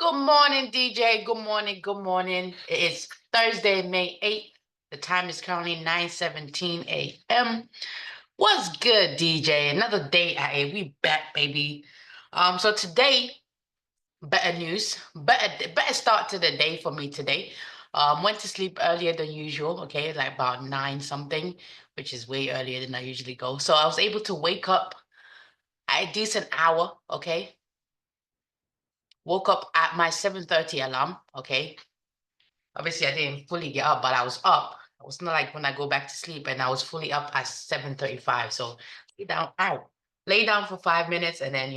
Good morning, DJ. Good morning. Good morning. It is Thursday, May 8th. The time is currently 9:17 a.m. What's good, DJ? Another day at A. We back, baby. So today, better news. Better start to the day for me today. Went to sleep earlier than usual, okay, like about 9 something, which is way earlier than I usually go. So I was able to wake up at a decent hour, okay? Woke up at my 7:30 alarm, okay? Obviously, I didn't fully get up, but I was up. It was not like when I go back to sleep and I was fully up at 7:35. So lay down for 5 minutes and then,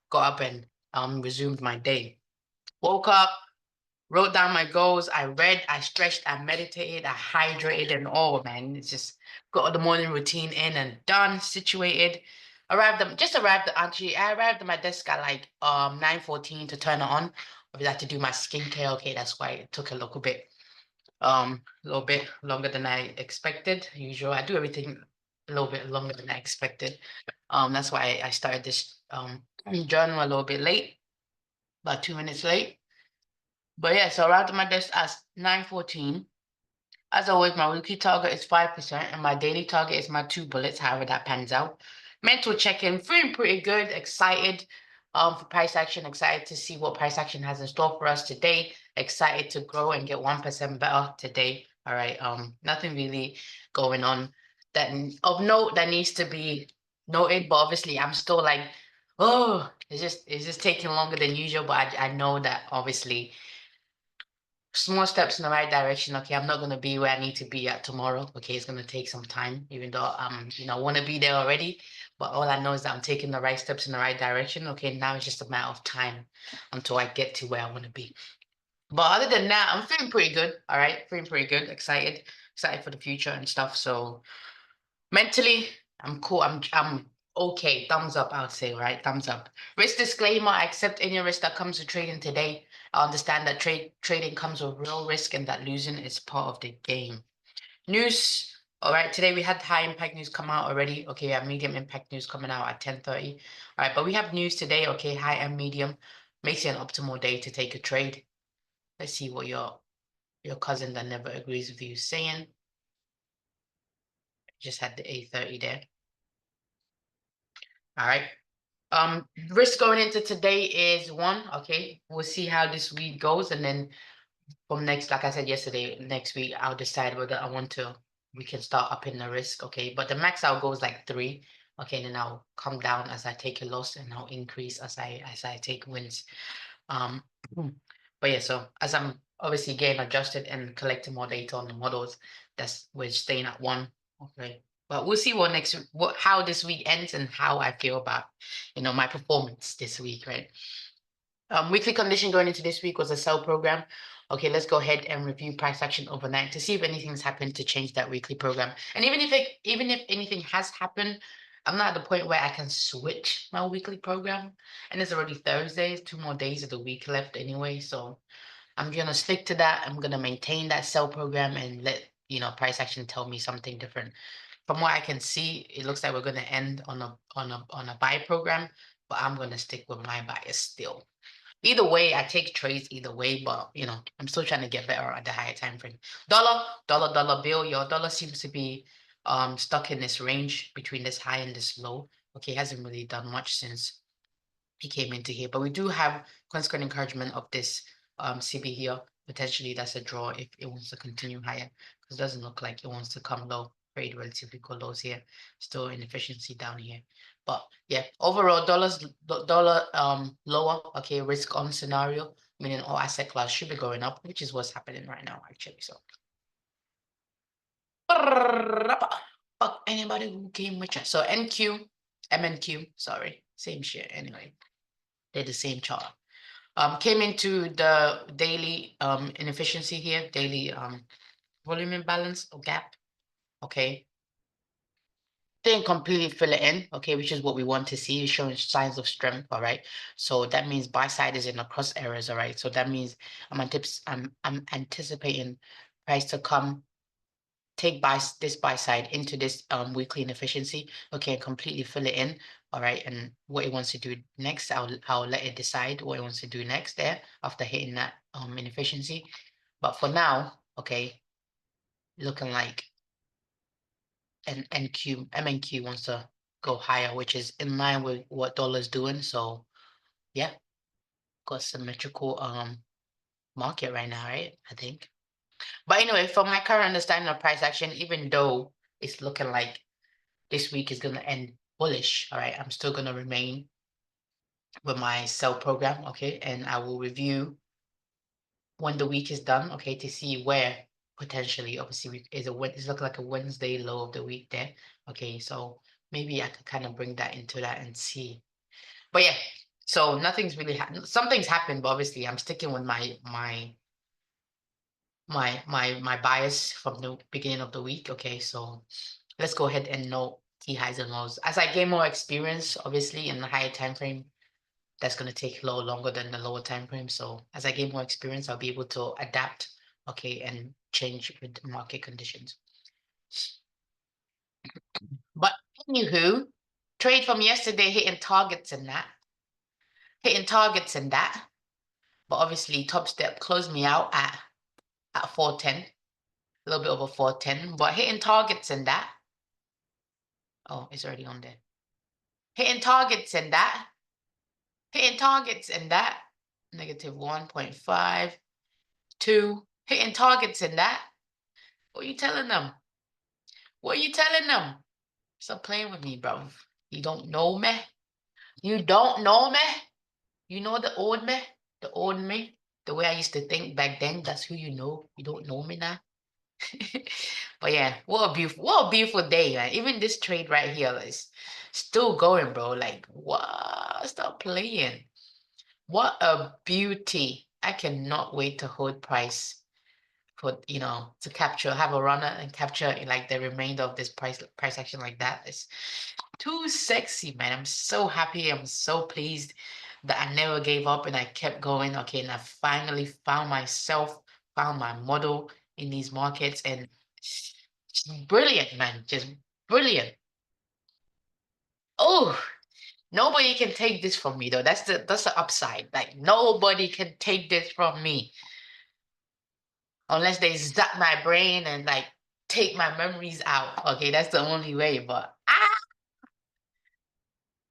got up and resumed my day. Woke up, wrote down my goals. I read, I stretched, I meditated, I hydrated, and all, man. It's just got the morning routine in and done, situated. Actually, I arrived at my desk at like 9:14 to turn it on. I had to do my skincare. Okay, that's why it took a little bit longer than I expected. Usual, I do everything a little bit longer than I expected. That's why I started this journal a little bit late, about 2 minutes late. But yeah, so arrived at my desk at 9:14. As always, my weekly target is 5%, and my daily target is my 2 bullets, however that pans out. Mental check-in, feeling pretty good, excited for price action, excited to see what price action has in store for us today, excited to grow and get 1% better today. All right, nothing really going on that of note that needs to be noted, but obviously I'm still like, oh, it's just taking longer than usual, but I know that obviously small steps in the right direction. Okay, I'm not gonna be where I need to be at tomorrow. Okay, it's gonna take some time, even though want to be there already. But all I know is that I'm taking the right steps in the right direction. Okay, now it's just a matter of time until I get to where I want to be. But other than that, I'm feeling pretty good. All right, feeling pretty good. Excited for the future and stuff. So mentally, I'm cool. I'm okay. Thumbs up, I would say, right? Thumbs up. Risk disclaimer: I accept any risk that comes with trading today. I understand that trading comes with real risk and that losing is part of the game. News. All right, today we had high impact news come out already. Okay, we have medium impact news coming out at 10:30. All right, but we have news today. Okay, high and medium makes it an optimal day to take a trade. Let's see what your cousin that never agrees with you is saying. Just had the 8:30 there. All right. Risk going into today is 1. Okay, we'll see how this week goes, and then from next, like I said yesterday, next week I'll decide whether we can start upping the risk. Okay, but the max out goes like 3. Okay, and then I'll come down as I take a loss, and I'll increase as I take wins. Um, but yeah, so as I'm obviously getting adjusted and collecting more data on the models, we're staying at 1. Okay. But we'll see how this week ends and how I feel about, my performance this week, right? Weekly condition going into this week was a sell program. Okay, let's go ahead and review price action overnight to see if anything's happened to change that weekly program. And even if anything has happened, I'm not at the point where I can switch my weekly program. And it's already Thursday, 2 more days of the week left anyway. So I'm gonna stick to that. I'm gonna maintain that sell program and let price action tell me something different. From what I can see, it looks like we're gonna end on a buy program, but I'm gonna stick with my bias still. Either way, I take trades either way, but I'm still trying to get better at the higher time frame. Dollar bill. Your dollar seems to be stuck in this range between this high and this low. Okay, hasn't really done much since he came into here, but we do have consequent encouragement of this CB here. Potentially that's a draw if it wants to continue higher, because it doesn't look like it wants to come low. Trade relatively good lows here, still inefficiency down here. But yeah, overall dollar lower. Okay, risk on scenario, meaning all asset class should be going up, which is what's happening right now actually. So fuck anybody who came with you. So NQ, MNQ, sorry, same shit anyway. They're the same chart. Came into the daily inefficiency here, daily volume imbalance or gap. Okay. Didn't completely fill it in, okay, which is what we want to see, showing signs of strength. All right. So that means buy side is in the cross areas, all right. So that means I'm anticipating price to come take this buy side into this weekly inefficiency, okay, and completely fill it in. All right, and what it wants to do next, I'll let it decide what it wants to do next there after hitting that inefficiency. But for now, okay, looking like MNQ wants to go higher, which is in line with what dollar's doing. So yeah, got symmetrical market right now, right? I think. But anyway, from my current understanding of price action, even though it's looking like this week is gonna end bullish, all right, I'm still gonna remain with my sell program, okay, and I will review when the week is done, okay, to see where potentially, obviously, it's looking like a Wednesday low of the week there, okay, so maybe I could kind of bring that into that and see. But yeah, so nothing's really something's happened, but obviously I'm sticking with my bias from the beginning of the week. Okay, so let's go ahead and note key highs and lows. As I gain more experience, obviously in the higher time frame, that's going to take a little longer than the lower time frame. So as I gain more experience, I'll be able to adapt, okay, and change with market conditions. But anywho, trade from yesterday hitting targets and that, but obviously Top Step closed me out at 410, a little bit over 410, but hitting targets and that. Oh, it's already on there. Hitting targets and that. Hitting targets and that. Negative 1.5, 2. Hitting targets and that. What are you telling them? What are you telling them? Stop playing with me, bro. You don't know me. You don't know me. You know the old me. The old me. The way I used to think back then. That's who you know. You don't know me now. But yeah, what a beautiful day, man. Even this trade right here is still going, bro. Like, what? Stop playing. What a beauty. I cannot wait to hold price for, to have a runner and capture like the remainder of this price action like that. It's too sexy, man. I'm so happy. I'm so pleased that I never gave up and I kept going. Okay, and I finally found myself, found my model in these markets, and it's brilliant, man. Just brilliant. Oh, nobody can take this from me though. That's the upside. Like nobody can take this from me unless they zap my brain and like take my memories out. Okay, that's the only way. But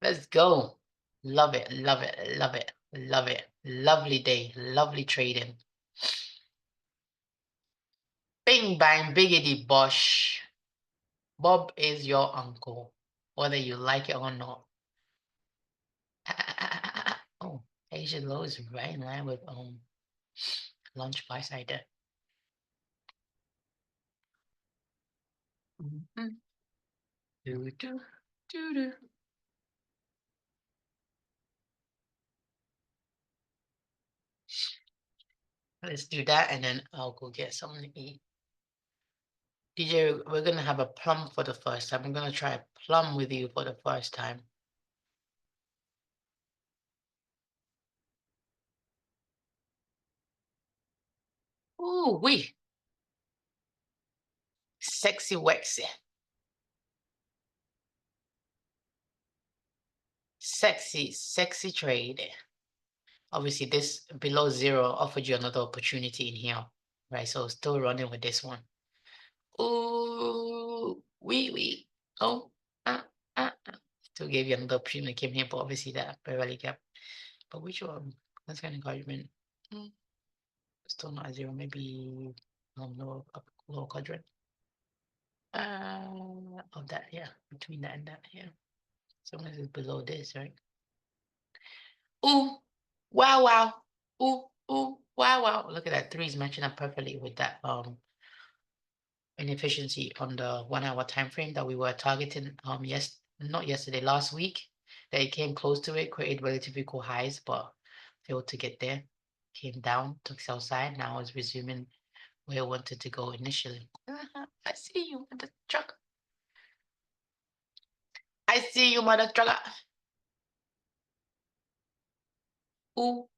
let's go. Love it, love it, love it, love it. Lovely day, lovely trading. Bing bang biggity bosh. Bob is your uncle, whether you like it or not. Oh, Asian low is right in line with lunch buy side there. Mhm. Do, do, do, do. Let's do that, and then I'll go get something to eat. DJ, we're gonna have a plum for the first time. I'm gonna try plum with you for the first time. Ooh, wee. Sexy wexy. Sexy, sexy trade. Obviously, this below zero offered you another opportunity in here, right? So still running with this one. Ooh, wee. Oh, still gave you another opportunity. Came here, but obviously that barely kept. But which one? That's kind of encouragement. Still not a zero. Maybe lower quadrant. Of that, yeah, between that and that, yeah. So long as it's below this, right? Ooh, wow. Ooh, wow. Look at that. Three is matching up perfectly with that inefficiency on the 1 hour time frame that we were targeting not yesterday, last week. That it came close to it, created relatively equal highs, but failed to get there. Came down, took sell side, now is resuming where it wanted to go initially. I see you, mother trucker. I see you, mother trucker. Ooh,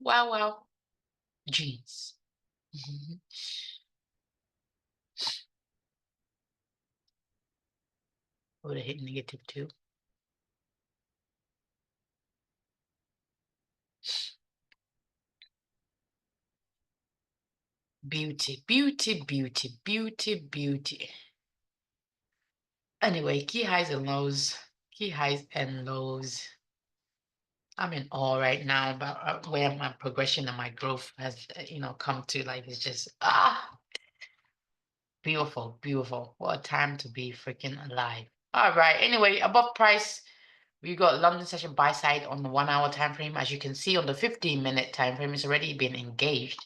wow. Jeans. Mhm. would have hit -2. Beauty, beauty, beauty, beauty, beauty. Anyway, key highs and lows. Key highs and lows. I'm in awe right now about where my progression and my growth has, come to. Like, it's just beautiful, beautiful. What a time to be freaking alive. All right. Anyway, above price, we got London session buy side on the 1 hour time frame. As you can see on the 15-minute time frame, it's already been engaged.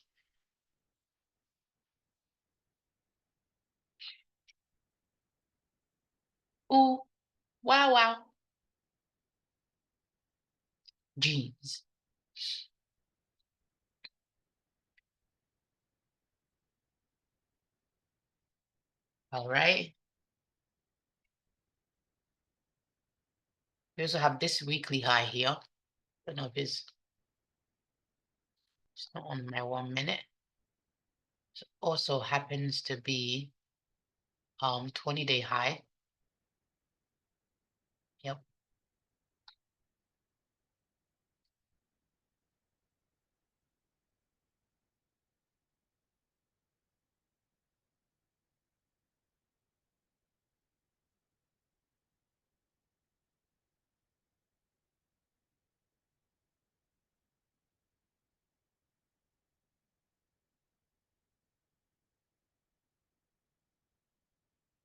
Ooh, wow, wow. Jeans. All right. We also have this weekly high here. Don't know if it's not on my 1 minute. So also happens to be 20-day high. Yep.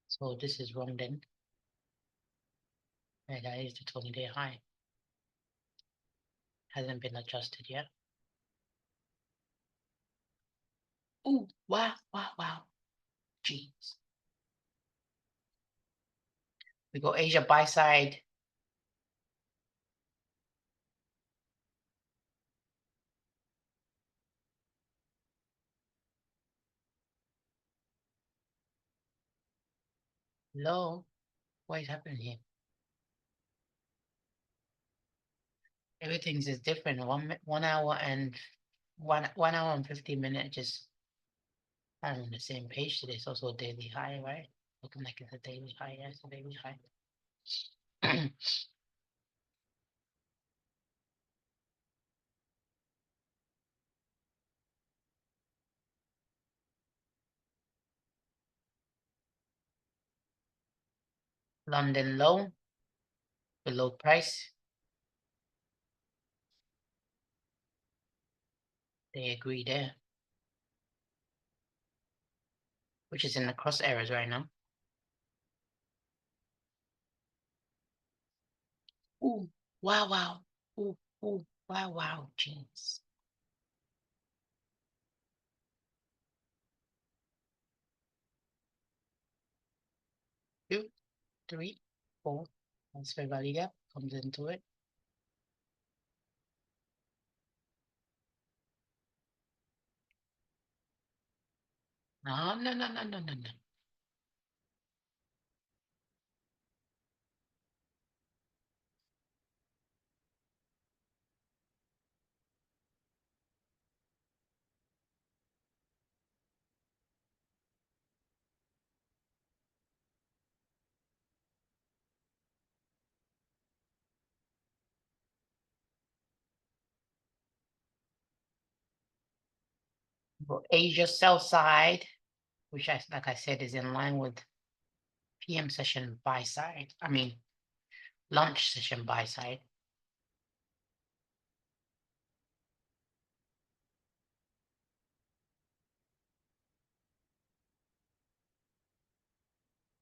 So this is wrong then. And that is the 20-day high. Hasn't been adjusted yet. Ooh, wow, wow, wow. Jeez. We go Asia buy side. Low. What is happening here? Everything's is different. 1 hour and 1 hour and 15 minutes just I'm on the same page today. It's also a daily high, right? Looking like it's a daily high. Yeah, it's a daily high. London low, below price. They agree there, which is in the cross errors right now. Ooh, wow, wow. Ooh, ooh, wow, wow. Jeez. 2, 3, 4. That's fair value gap comes into it. No, no, no, no, no, no, no. For Asia sell side, which like I said, is in line with PM session buy side. I mean, lunch session buy side.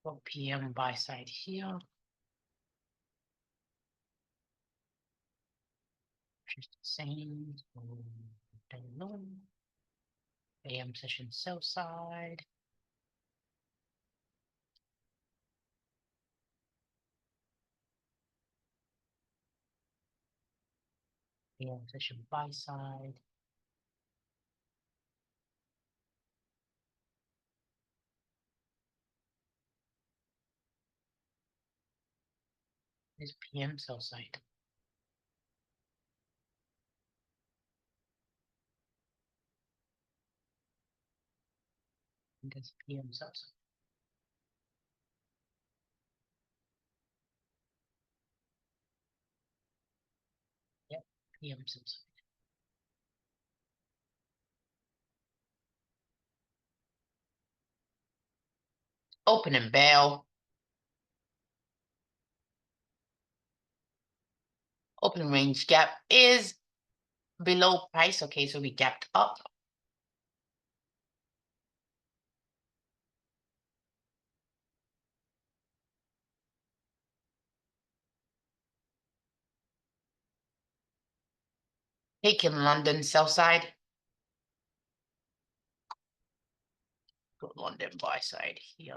For PM buy side here. Which is the same. Don't know. AM session sell side. PM session buy side. This PM sell side. This PM sell side. Yeah, I'm so sorry. Opening bell. Opening range gap is below price. Okay, so we gapped up. Taking London sell side. Go London buy side here.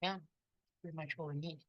Yeah, pretty much what we need.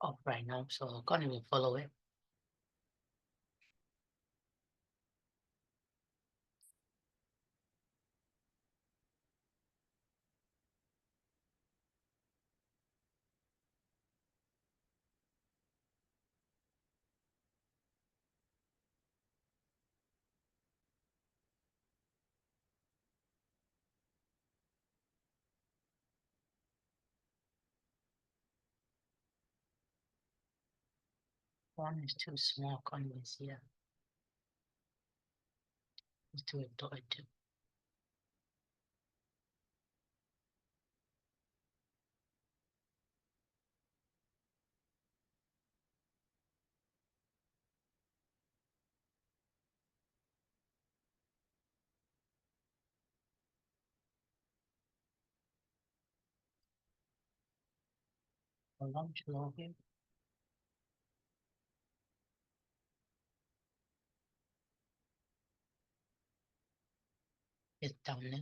Up right now, so I can't even follow it. One is too small, onions here. Let's do it, do it too. A lunch low here. It's down there.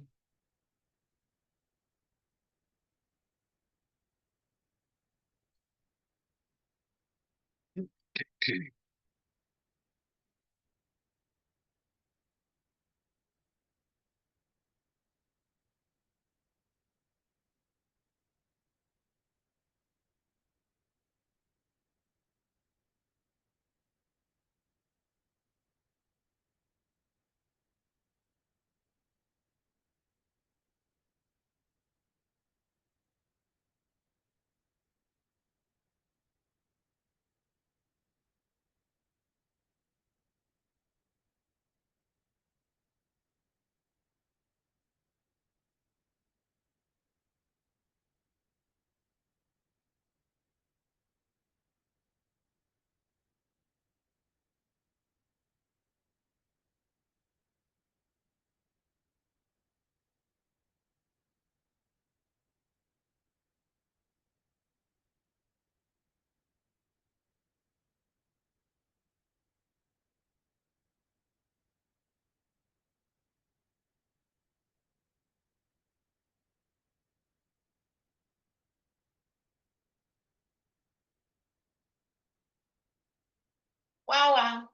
Wow, wow.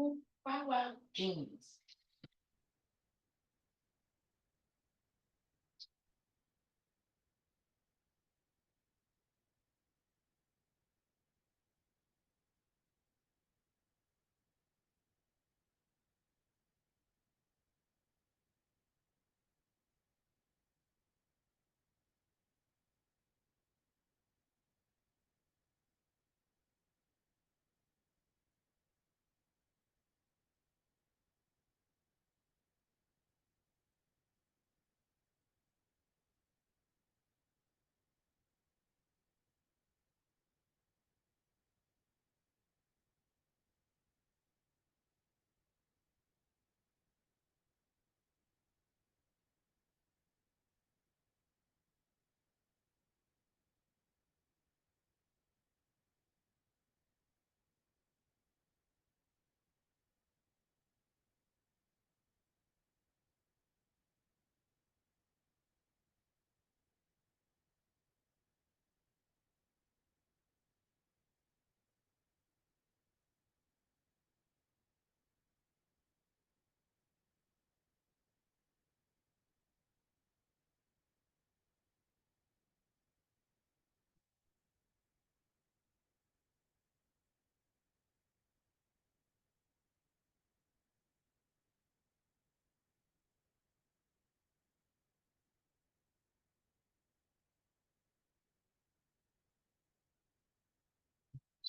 Ooh, wow, wow. Genius.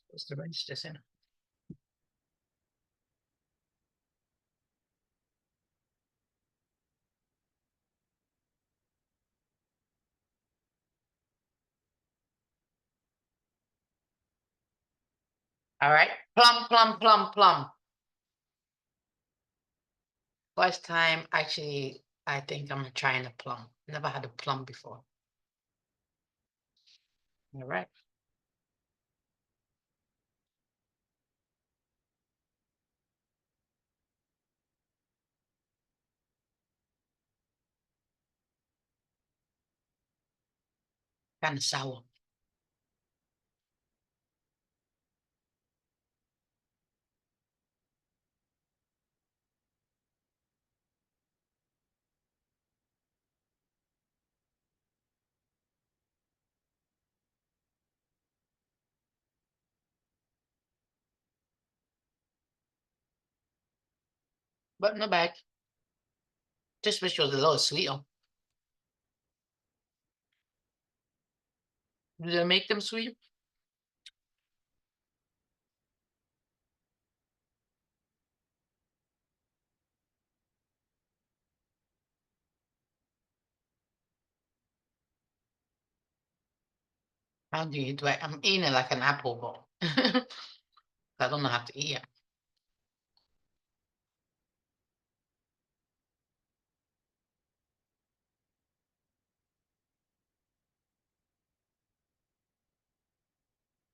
Supposed to rinse this in. All right. Plum, plum, plum, plum. First time, actually, I think I'm trying a plum. Never had a plum before. All right. Kind of sour. But not bad. Just wish it was a little sweeter. Do they make them sweet? How do you do it? I'm eating it like an apple, but I don't know how to eat it.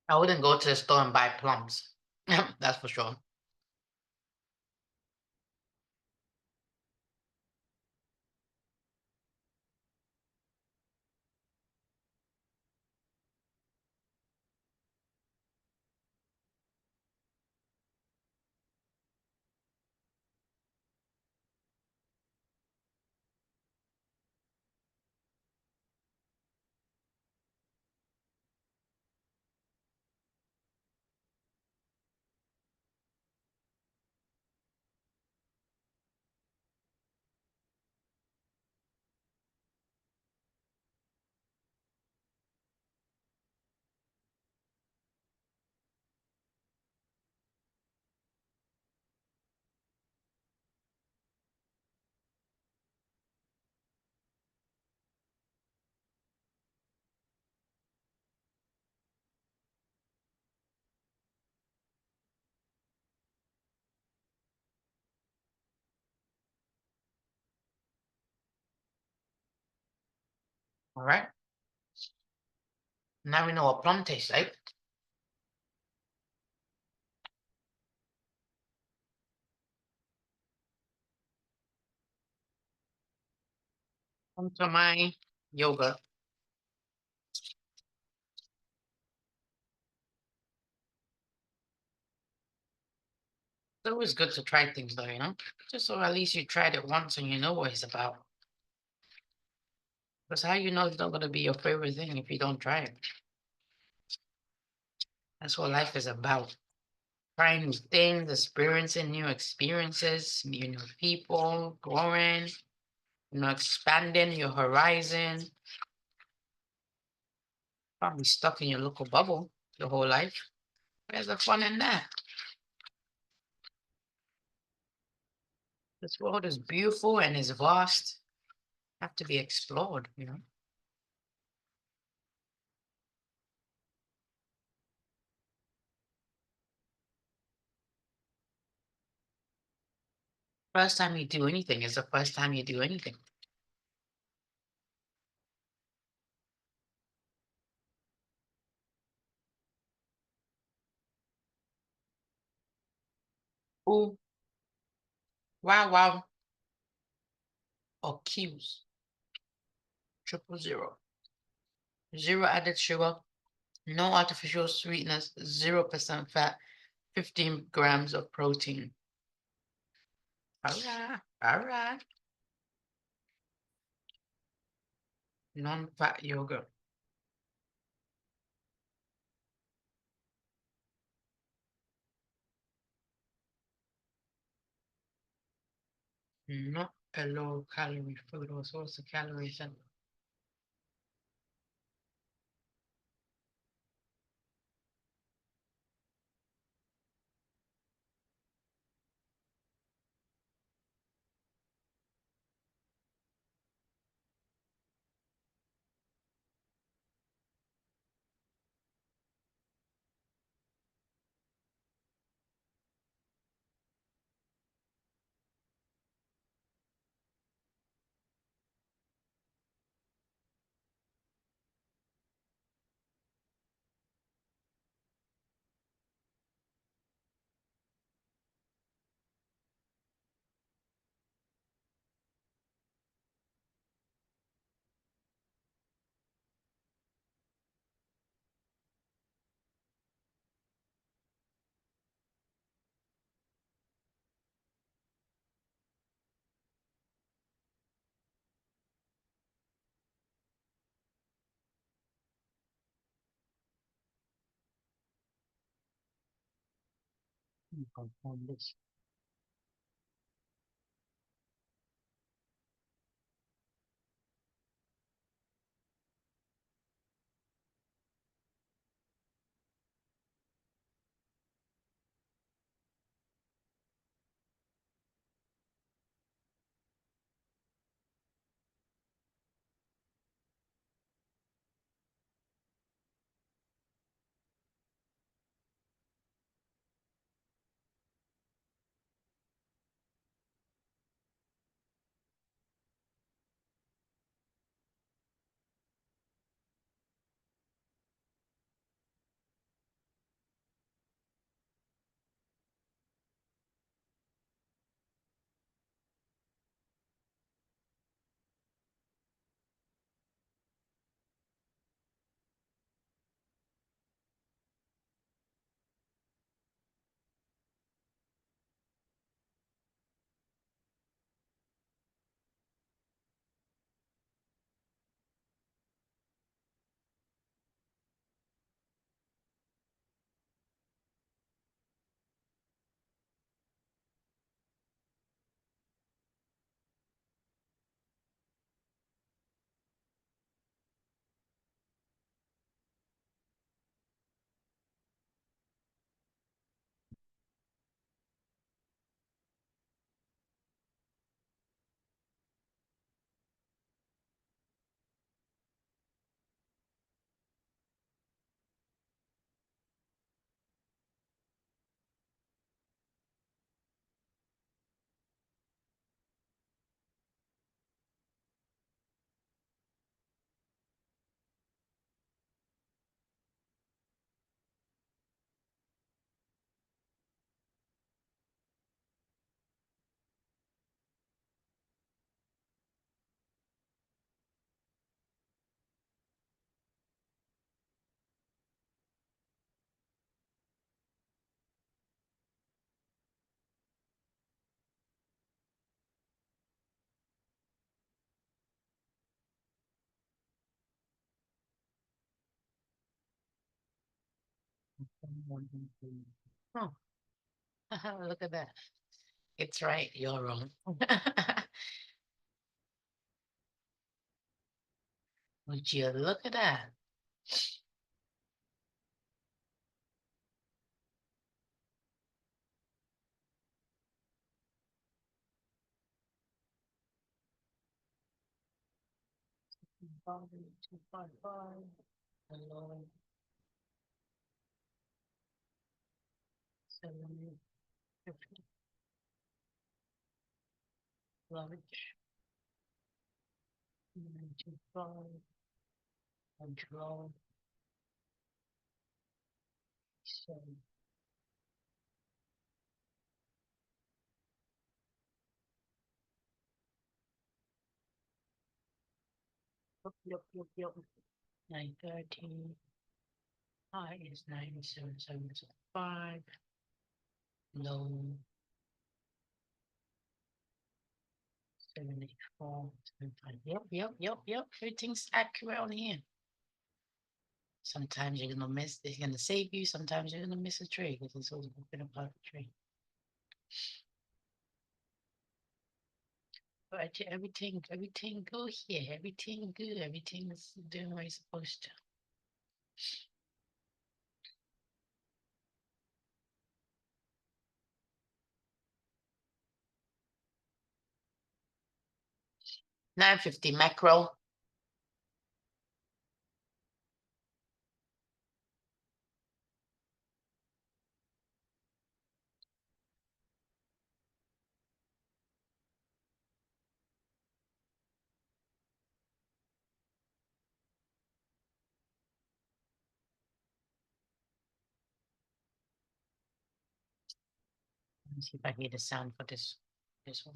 I wouldn't go to the store and buy plums. That's for sure. All right. Now we know what plum tastes like. Onto my yogurt. It's always good to try things though, Just so at least you tried it once and you know what it's about. Because how you know it's not gonna be your favorite thing if you don't try it? That's what life is about. Trying new things, experiencing new experiences, meeting new people, growing, expanding your horizon. Probably stuck in your local bubble your whole life. Where's the fun in that? This world is beautiful and is vast. Have to be explored. First time you do anything is the first time you do anything. Ooh, wow, wow, or cues. 000. Zero added sugar, no artificial sweetness, 0% fat, 15 grams of protein. All right, all right. Non-fat yogurt. Not a low calorie food. What's the calories in? Confirm this. Oh, look at that. It's right. You're wrong. Would you look at that? Two, 2.5. Hello. 750. Lunch. 925. Control. So, yep. 930. High is 97775. Low 784. 75. Yep. Everything's accurate on here. Sometimes you're gonna miss. It's gonna save you. Sometimes you're gonna miss a trade because it's always been about the trade. But everything good here. Everything good. Everything is doing what it's supposed to. 950 macro. Let me see if I hear the sound for this one.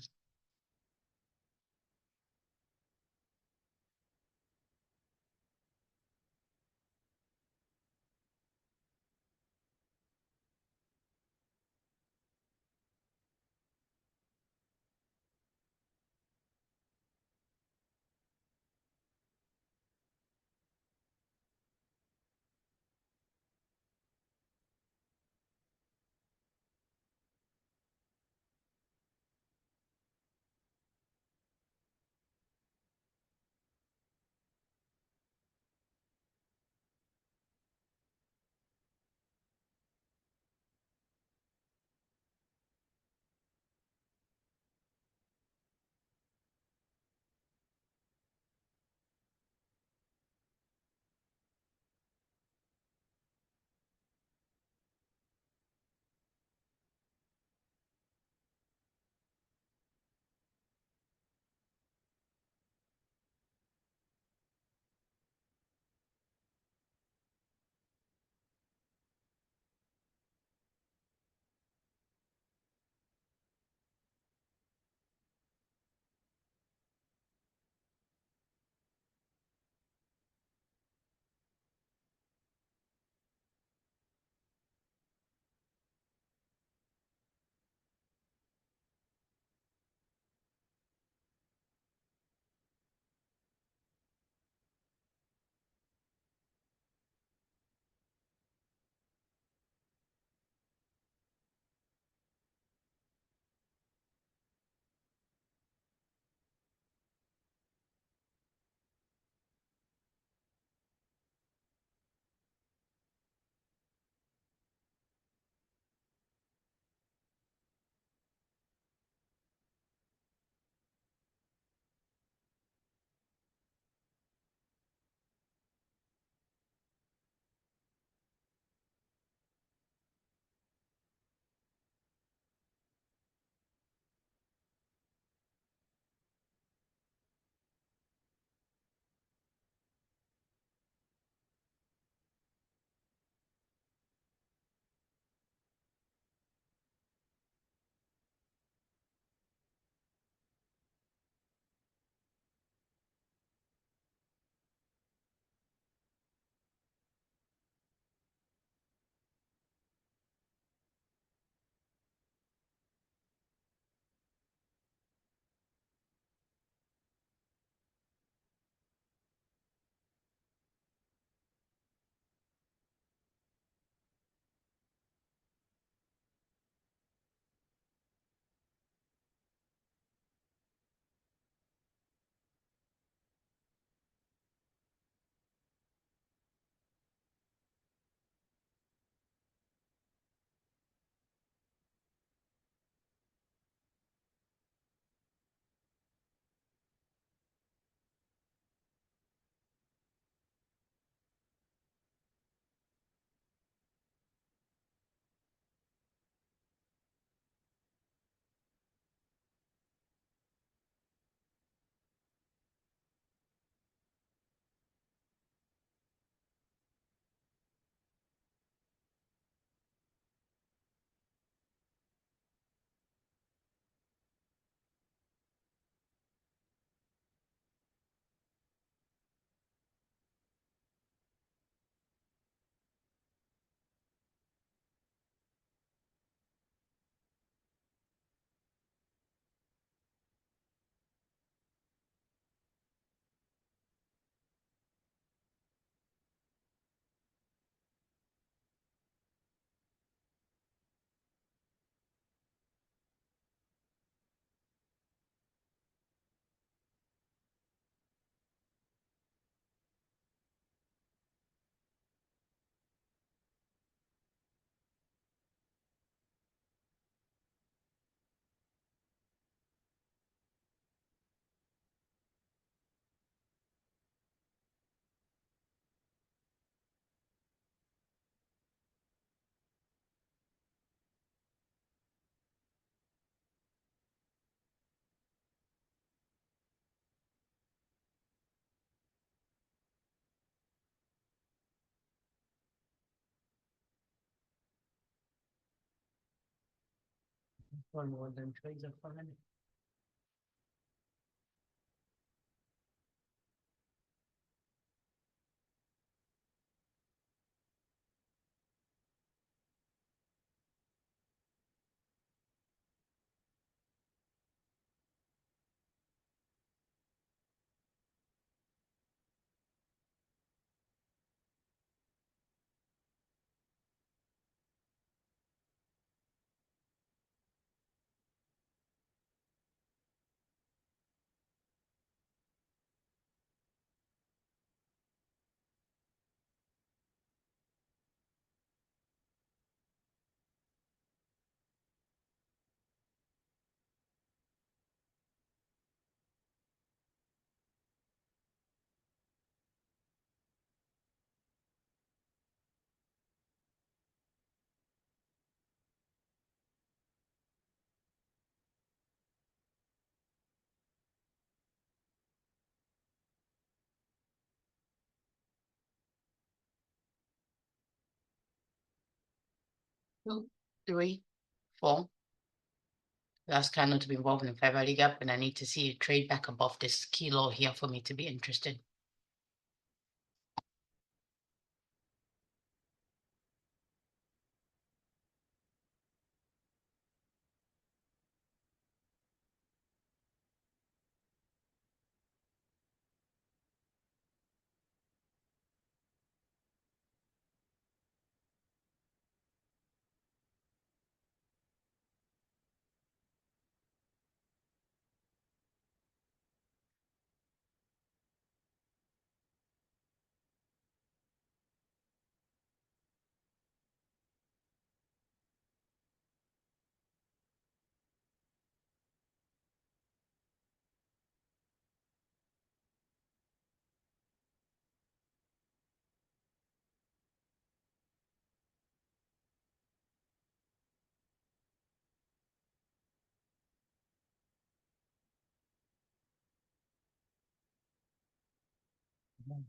One more than trades are fine. 2, 3, 4. That's kind of to be involved in a fair value gap, and I need to see a trade back above this kilo here for me to be interested.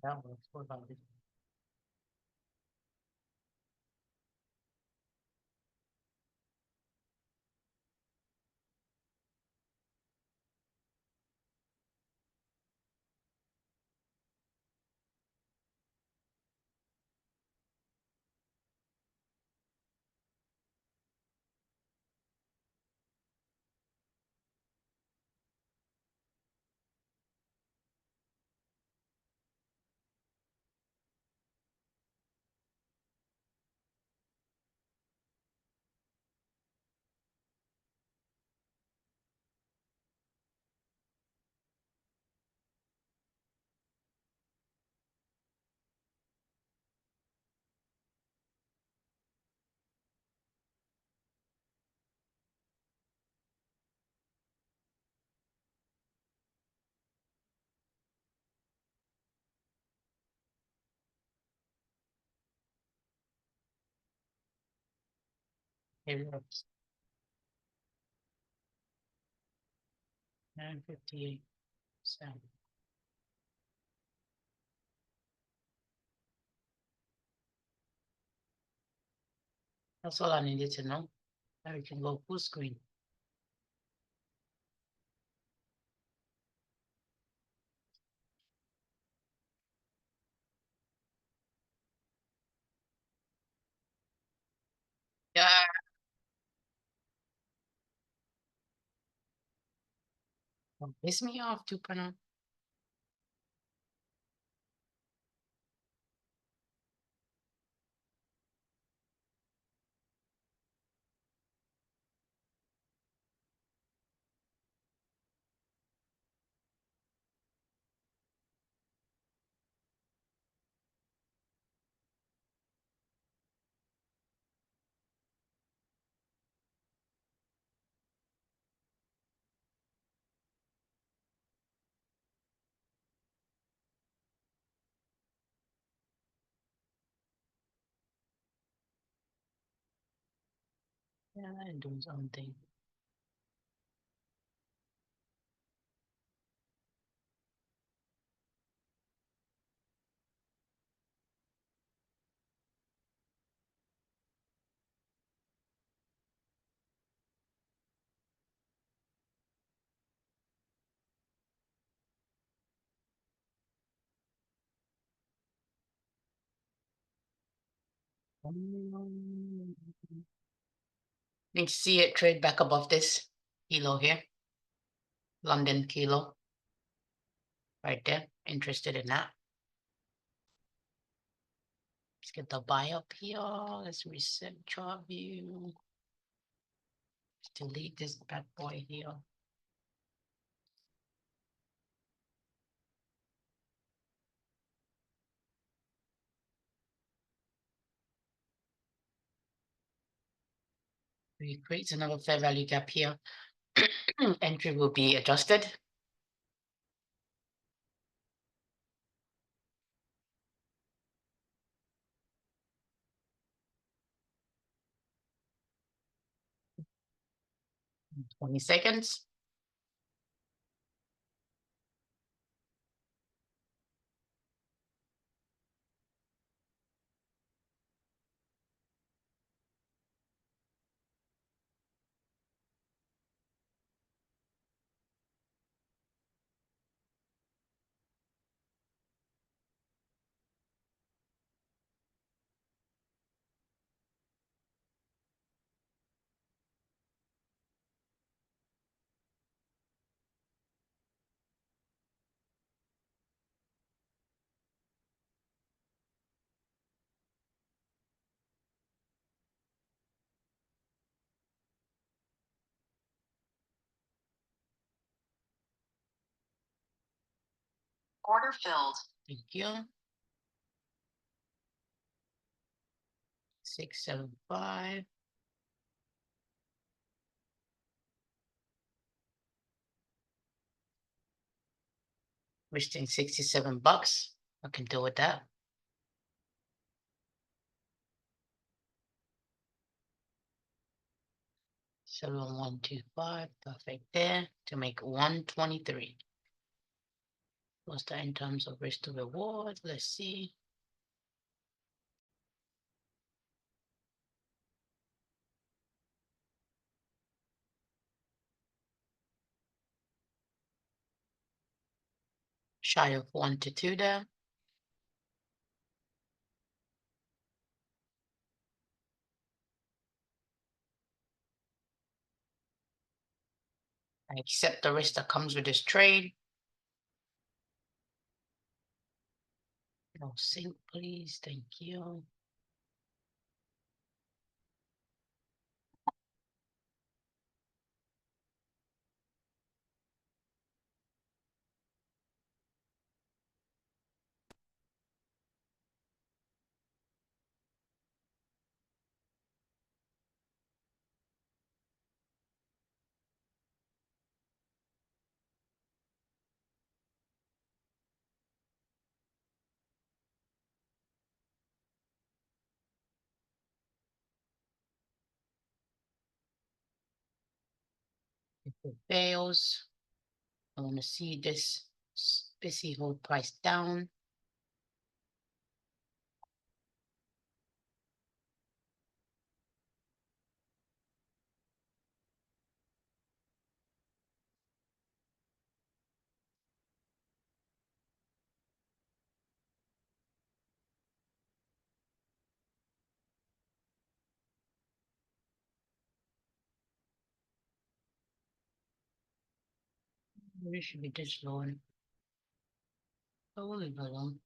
That works. What about this? It works. 958. So that's all I needed to know. Now we can go full screen. Yeah, don't piss me off, 2.0. Yeah, I'm doing something. Need to see it trade back above this kilo here. London kilo. Right there. Interested in that. Let's get the buy up here. Let's reset chart view. Let's delete this bad boy here. We create another fair value gap here. Entry will be adjusted. In 20 seconds. Order filled. Thank you. 675. Wasting $67. I can deal with that. Seven one two five, perfect there to make 123. What's that in terms of risk to reward? Let's see. Shy of 1 to 2 there. I accept the risk that comes with this trade. No sync, please. Thank you. If it fails, I want to see this specie hold price down. Maybe it should be this low. Oh, we'll leave it alone.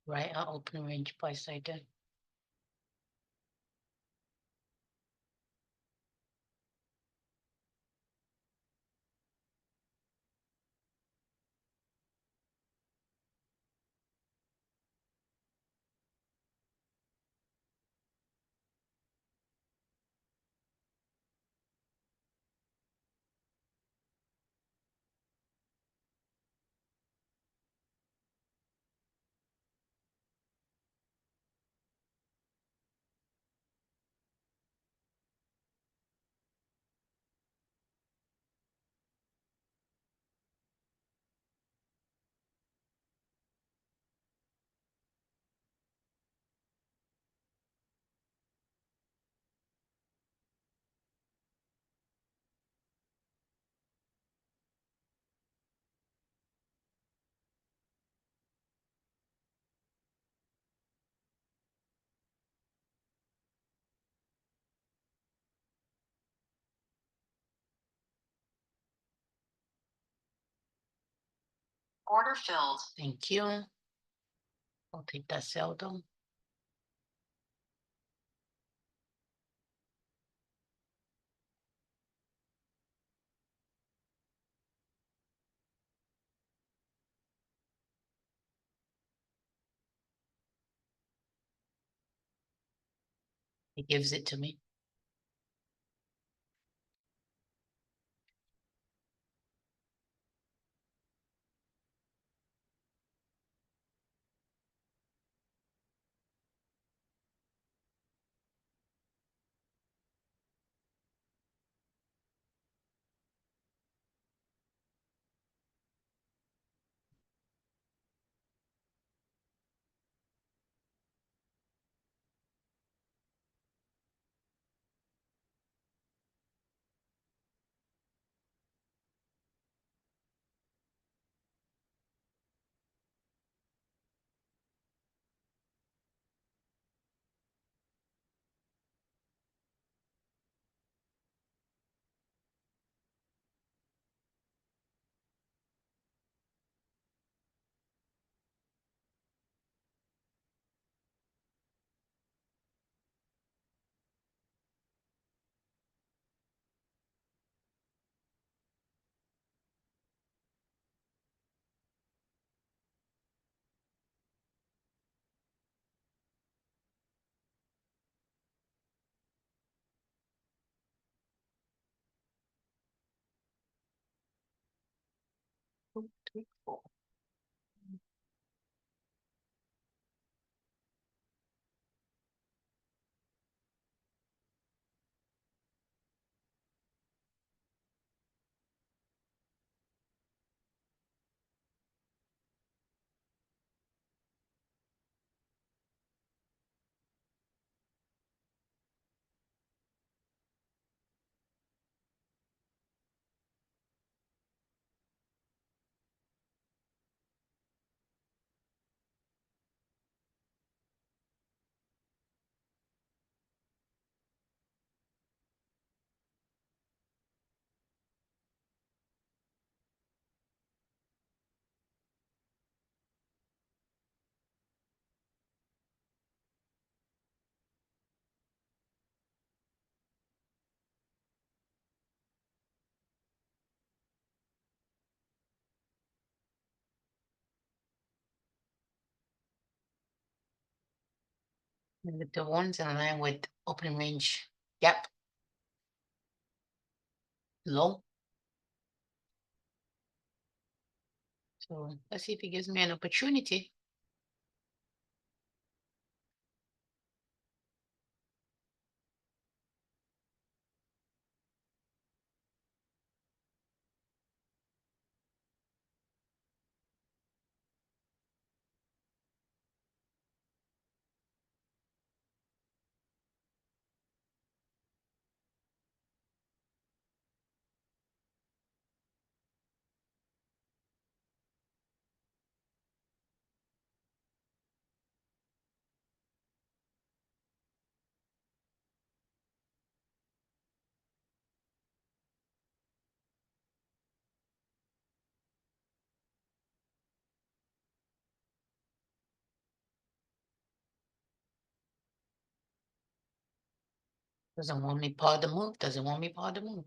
Right, our open range price right there. Order filled. Thank you. I'll take that seldom. He gives it to me. Two, three, four. And the ones in line with open range. Yep. Low. So let's see if he gives me an opportunity. Doesn't want me part the move. Doesn't want me part the move.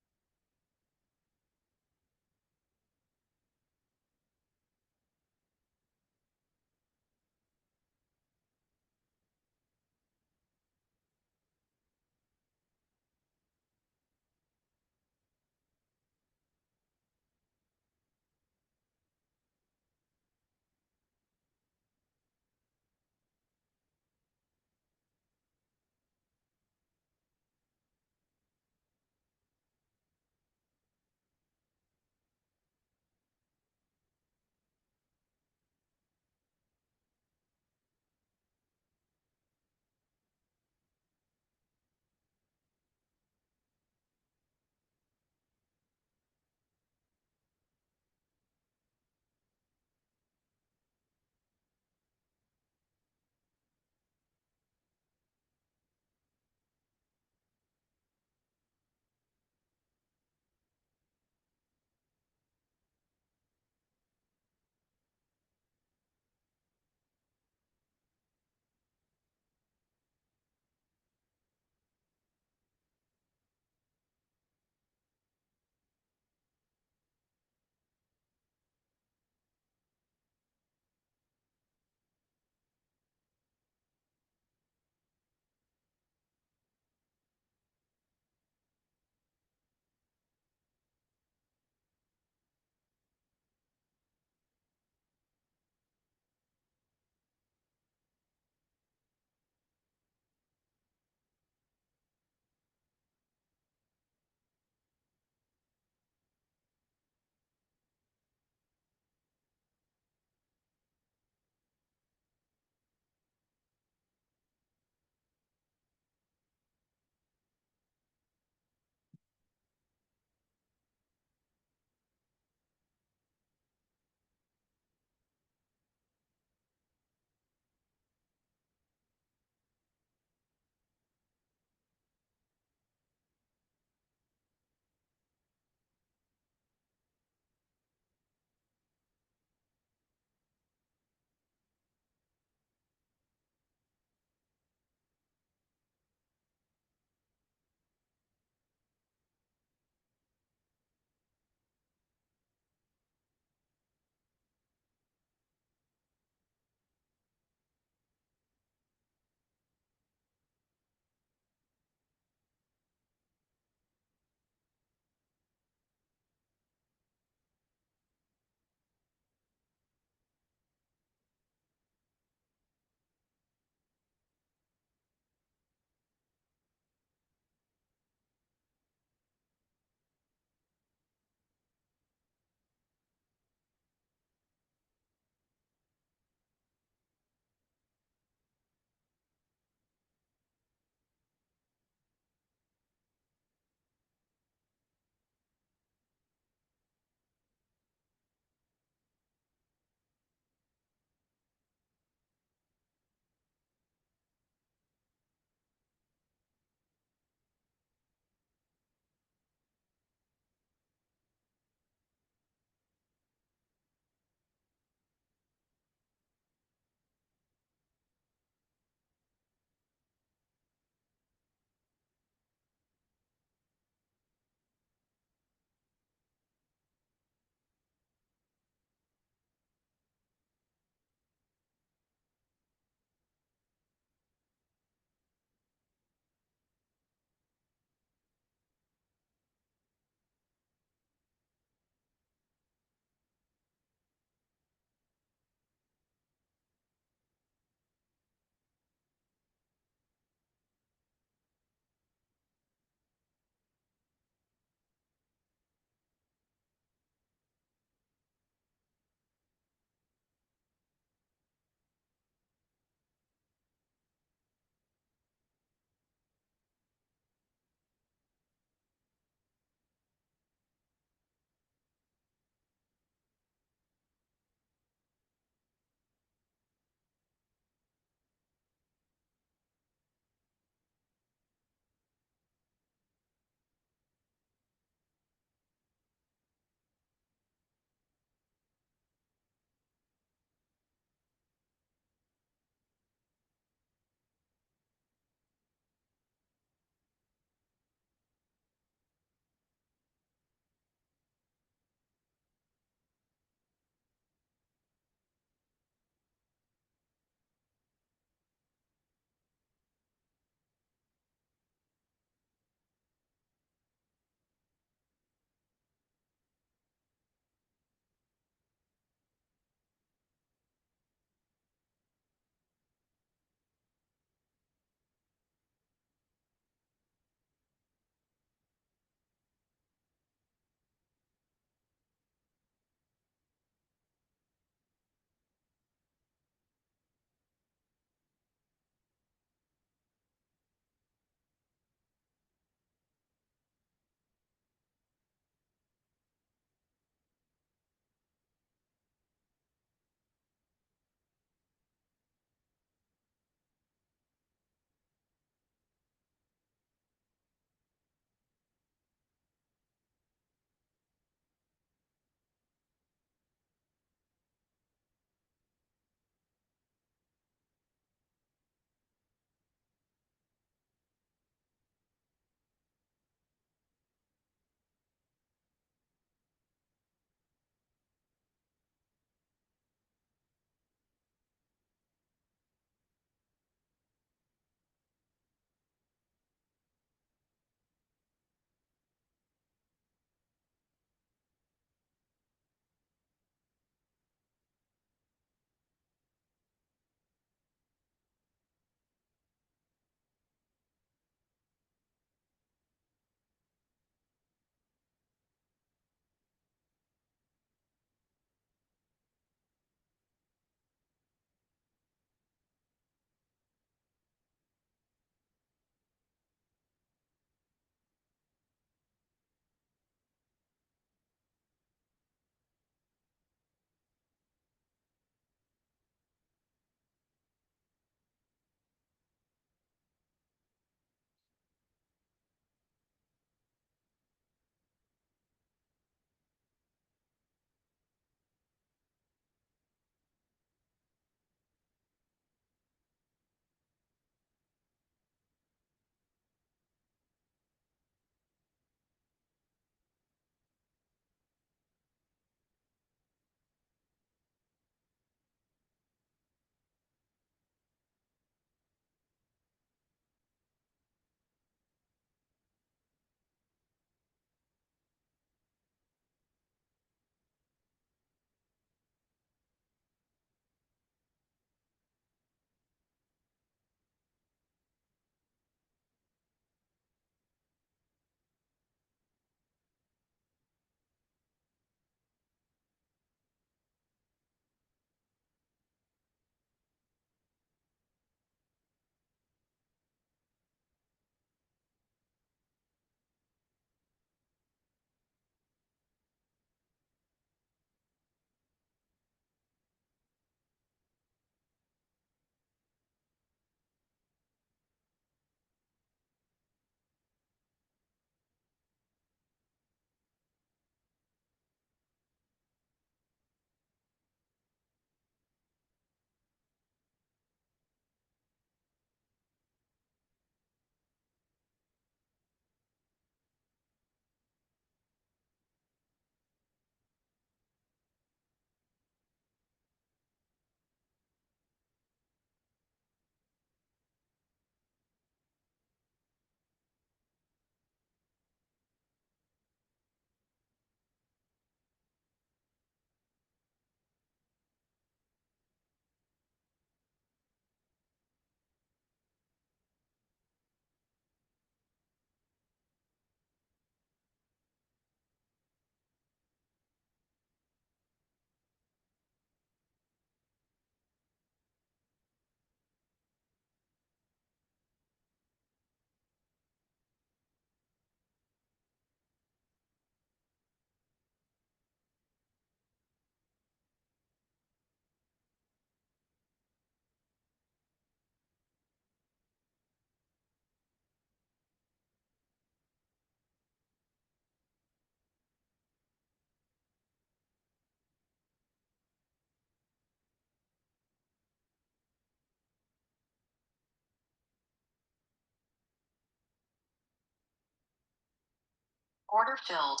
Order filled.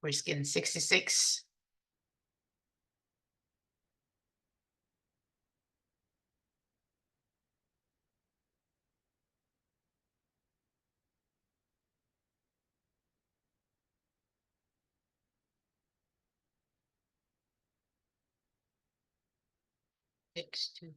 Risking 66. X2.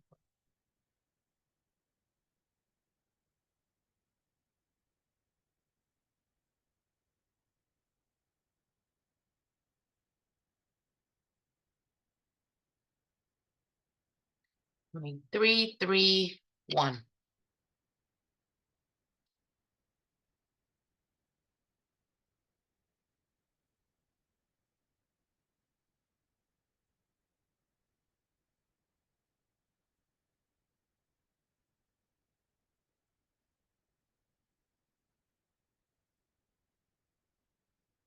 I mean, 3, 3, 1.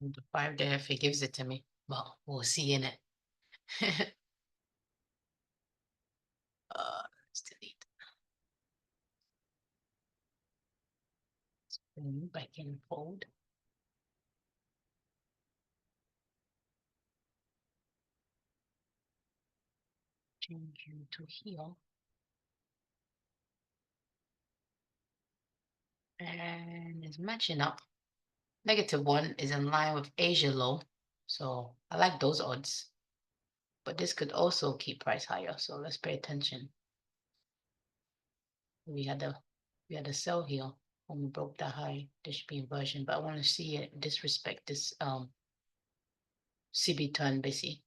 And the 5 there if he gives it to me. Well, we'll see in it. Let's delete. Bring you back in fold. Change you to here. And it's matching up. -1 is in line with Asia low. So I like those odds. But this could also keep price higher. So let's pay attention. We had a sell here when we broke the high. There should be inversion, but I want to see it disrespect this CB turn busy.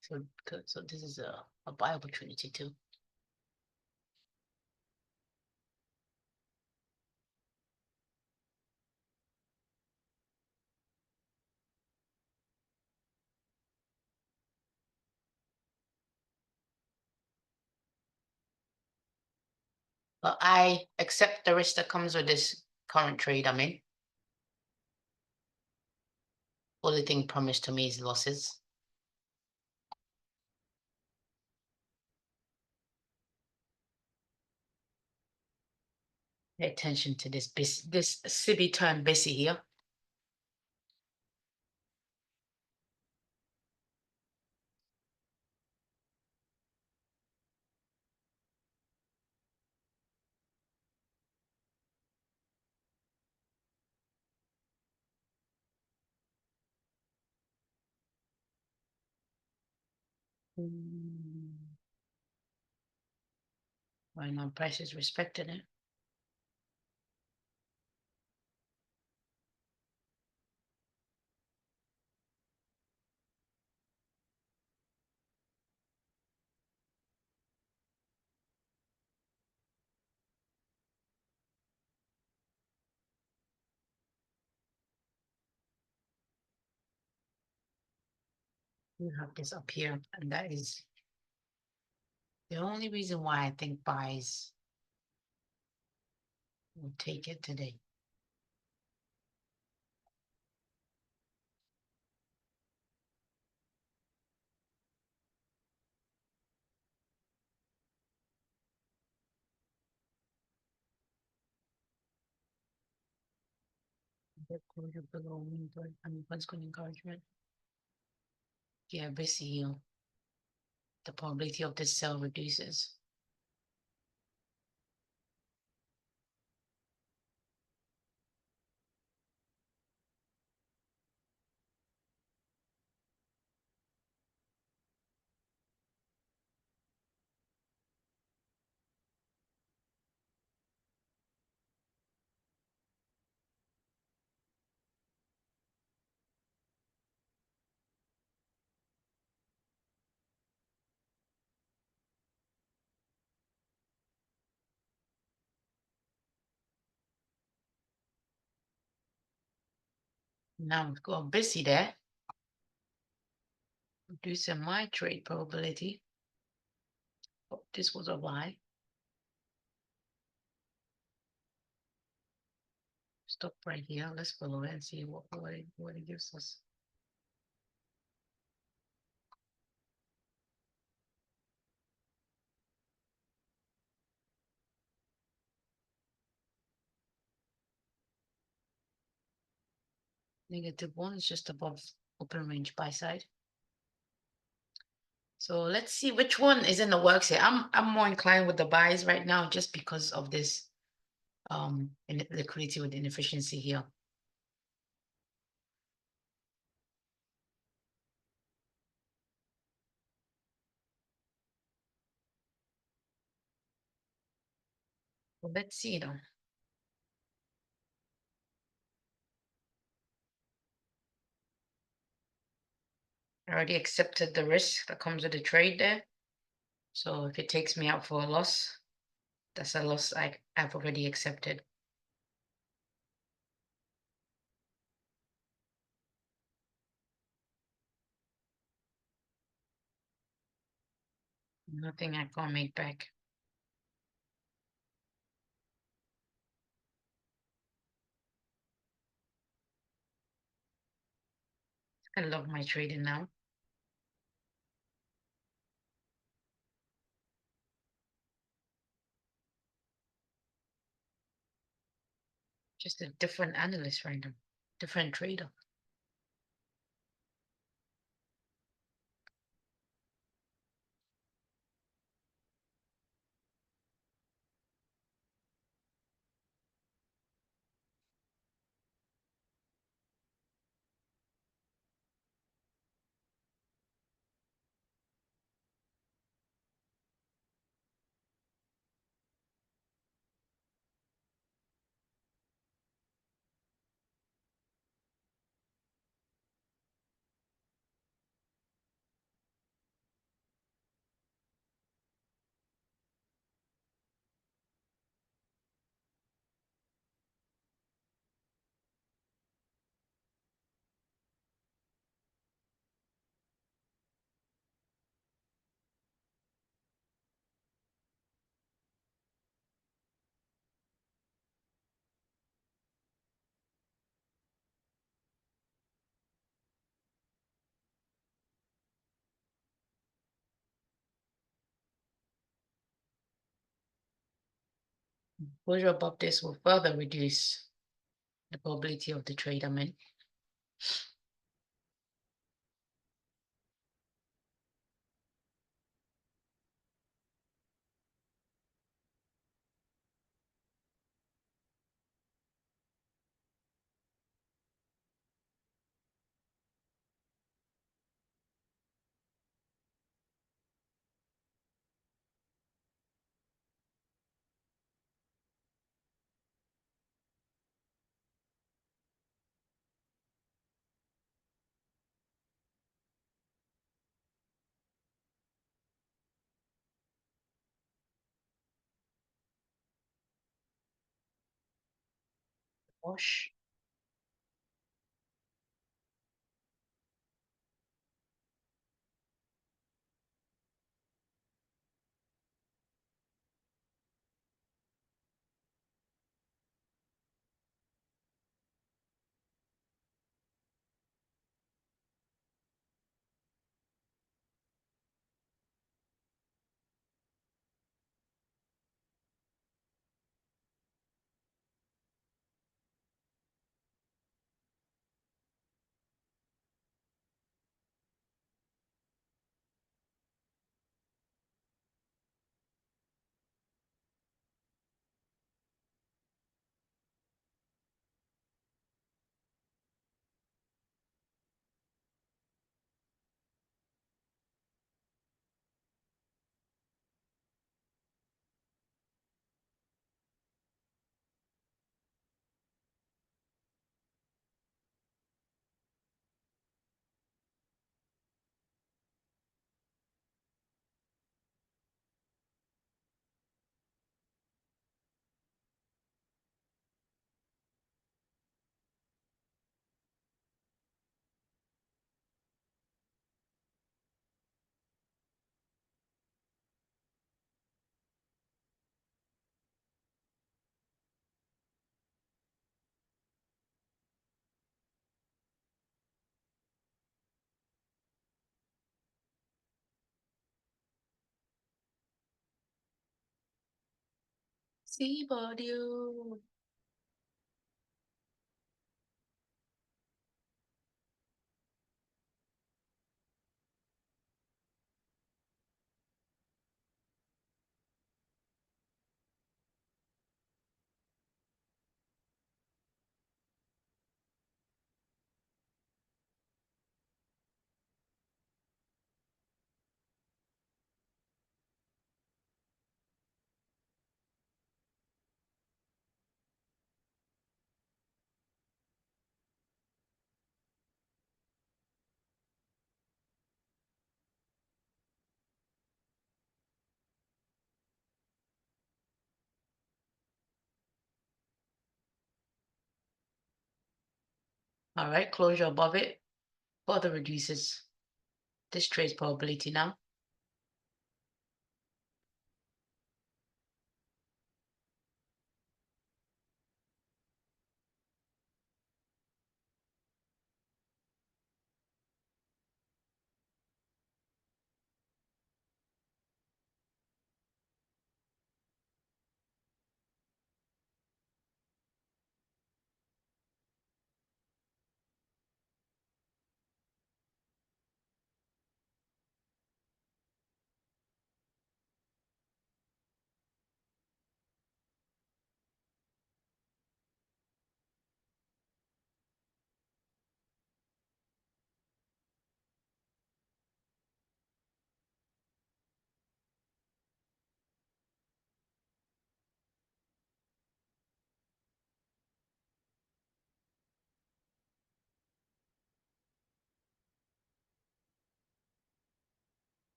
So good. So this is a buy opportunity too. But I accept the risk that comes with this current trade I'm in. Only thing promised to me is losses. Pay attention to this CB turn busy here. Right now, price is respecting it. You have this up here, and that is the only reason why I think buys will take it today. Get closure below winter. I mean, what's good encouragement? Yeah, busy here. The probability of this sell reduces. Now we've got busy there. Reducing my trade probability. Oh, this was a buy. Stop right here. Let's follow it and see what it gives us. -1 is just above open range buy side. So let's see which one is in the works here. I'm more inclined with the buys right now just because of this liquidity with inefficiency here. Well, let's see though. I already accepted the risk that comes with the trade there. So if it takes me out for a loss, that's a loss I've already accepted. Nothing I can't make back. I love my trading now. Just a different analyst right now, different trader. Exposure above this will further reduce the probability of the trade I'm in. Wash. See, body. All right, closure above it further reduces this trade's probability now.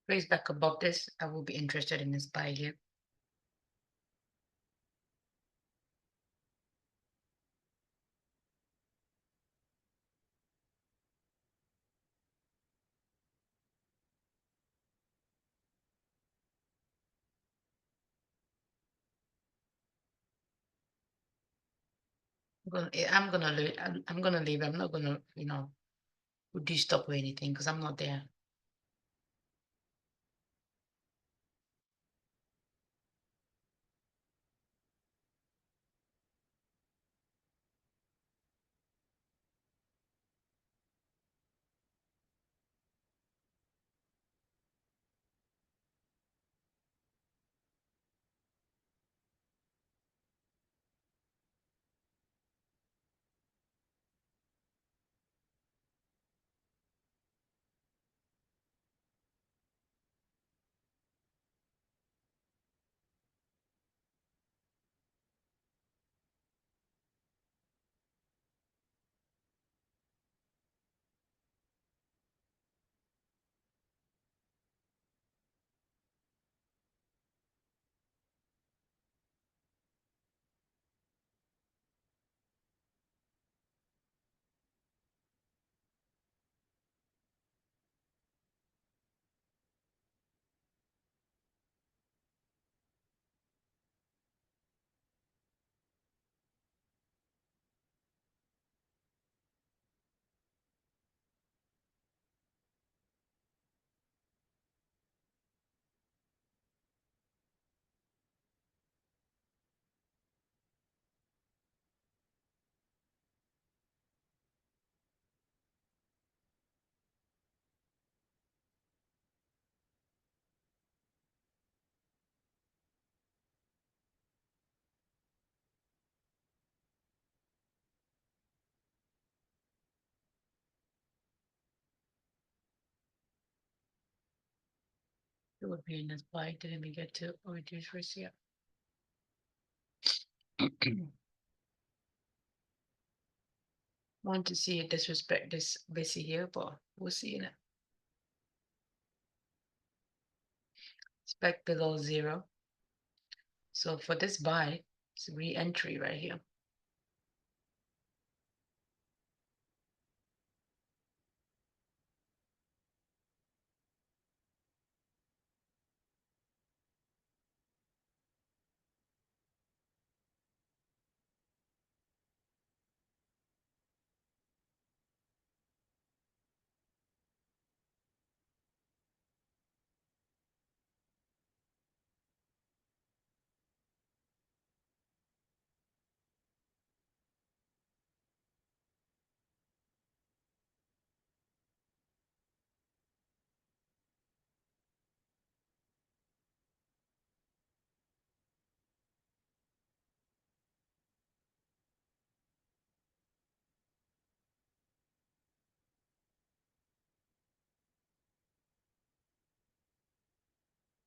Raise back above this, I will be interested in this buy here. I'm gonna leave. I'm not gonna, do stop or anything because I'm not there. It would be in this buy. Didn't we get to reduce risk yet? Want to see it disrespect this busy here, but we'll see it. Spec below 0. So for this buy, it's re-entry right here.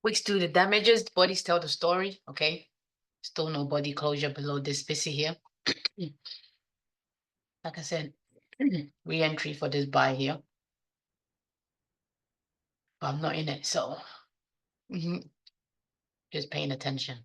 Wicks do the damages, bodies tell the story, okay? Still no body closure below this busy here. Like I said, re-entry for this buy here. But I'm not in it, so Just paying attention.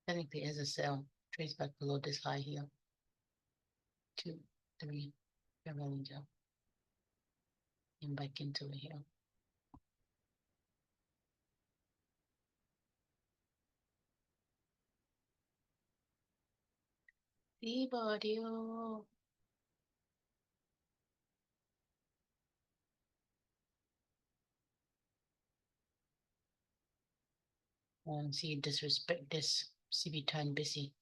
Technically, as a cell, trace back below this high here. 2, 3, parallel gel. And back into it here. Body. And see, disrespect this. CB turn busy.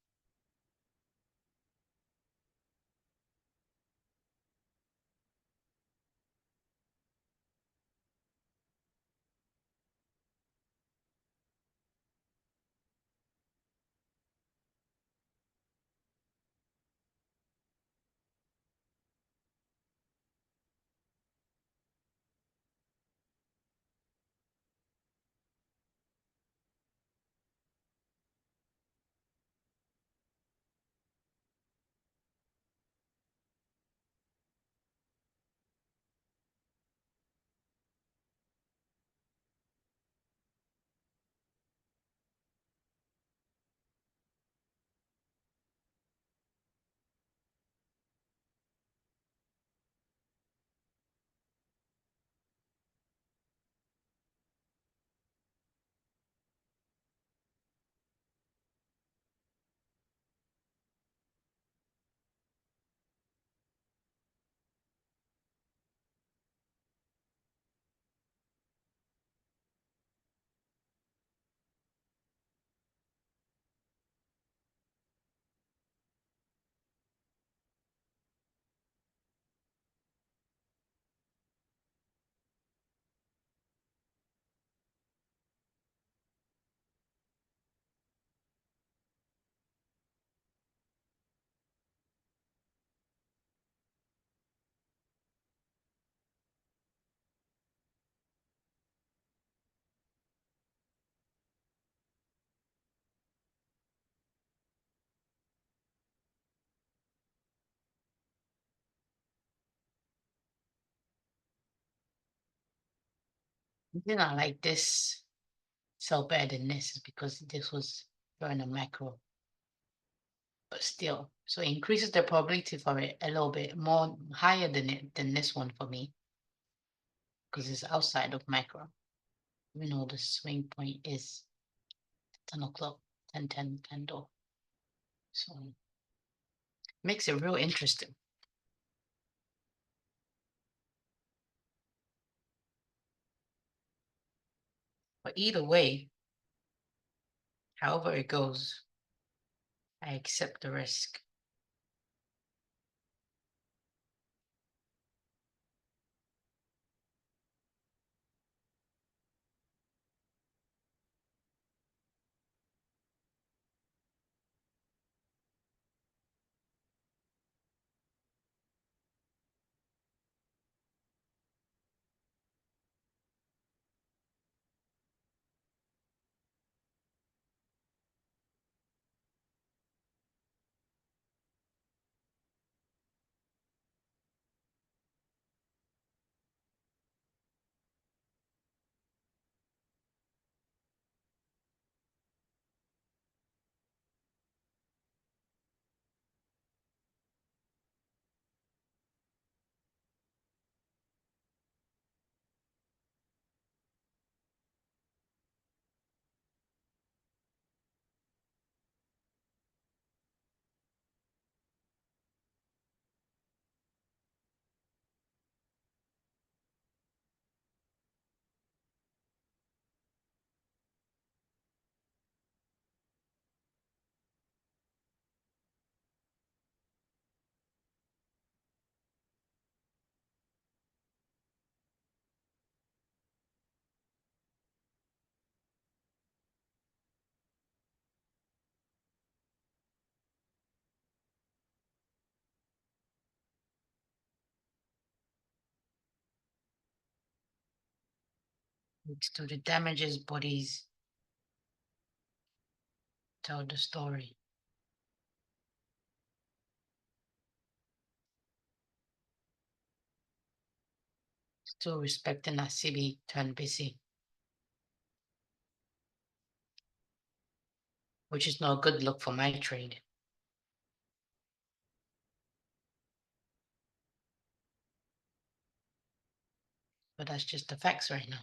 The thing I like this so bad than this is because this was during a macro, but still, so it increases the probability for it a little bit more higher than this one for me because it's outside of macro. You know, the swing point is 10 o'clock, 10 10 candle. So makes it real interesting. But either way, however it goes, I accept the risk. It's to the damages bodies tell the story. Still respecting that CB turned busy, which is not a good look for my trade. But that's just the facts right now.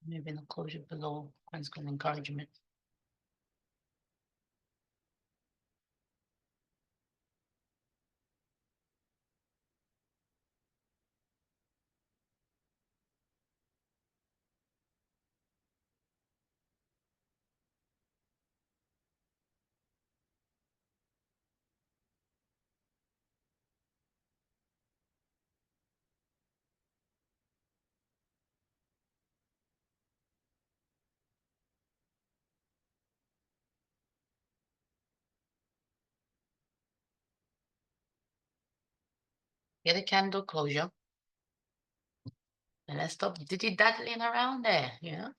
Maybe in the closure below, one's good encouragement. Get a candle closure. And let's stop diddy-daddling around there, you know?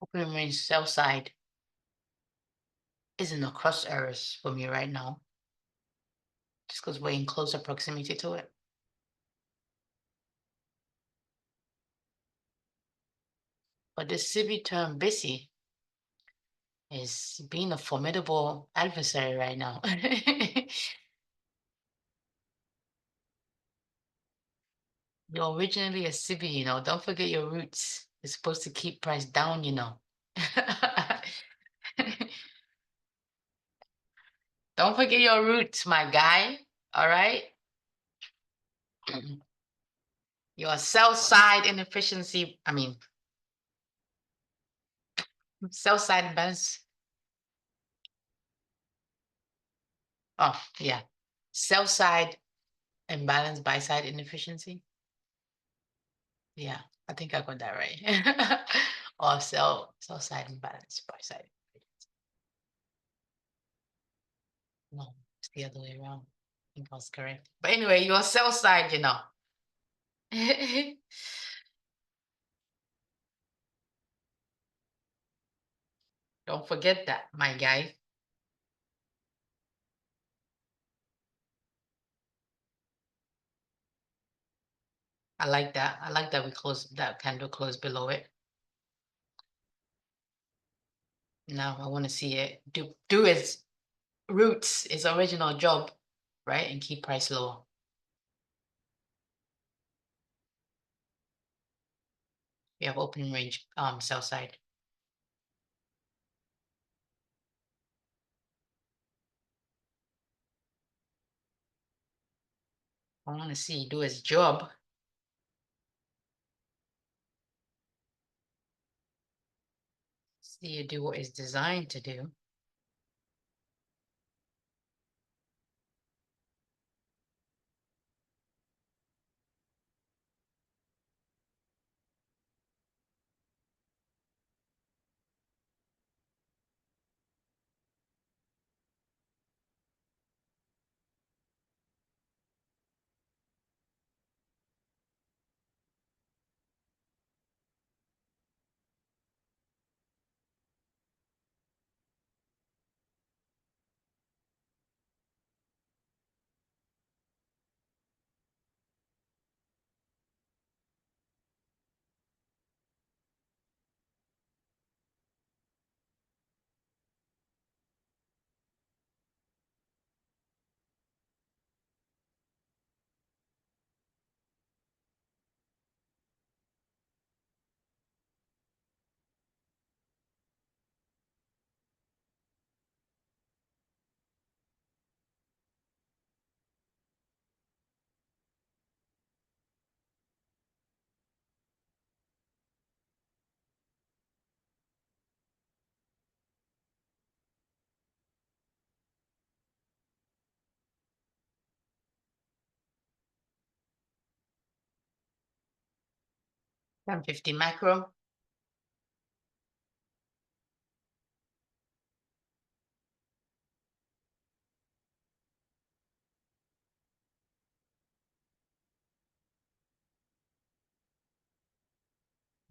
Open range sell side isn't a cross errors for me right now, just because we're in closer proximity to it. But this CB term busy is being a formidable adversary right now. You're originally a CB, you know, don't forget your roots. It's supposed to keep price down, you know. Don't forget your roots, my guy. All right. Your sell side inefficiency, I mean, sell side imbalance. Oh, yeah. Sell side imbalance, buy side inefficiency. Yeah, I think I got that right. Or sell side imbalance, buy side. No, it's the other way around. I think I was correct. But anyway, your sell side, you know. Don't forget that, my guy. I like that. I like that we close that candle close below it. Now I want to see it do its roots, its original job, right? And keep price lower. We have opening range sell side. I want to see do its job. See it do what it's designed to do. $10.50 macro.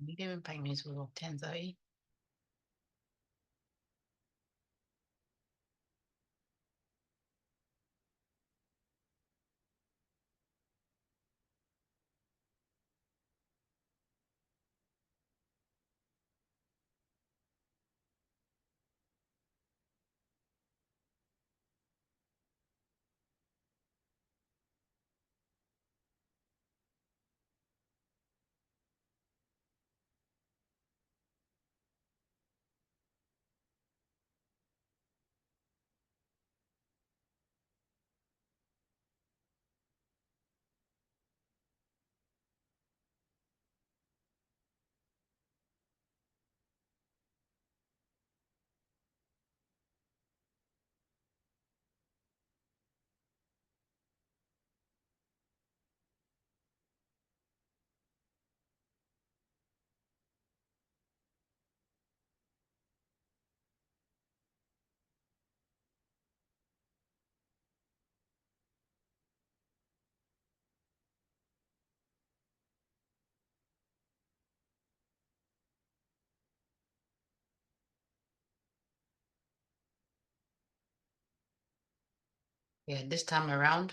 Medium impact news will 10:30. Yeah, this time around,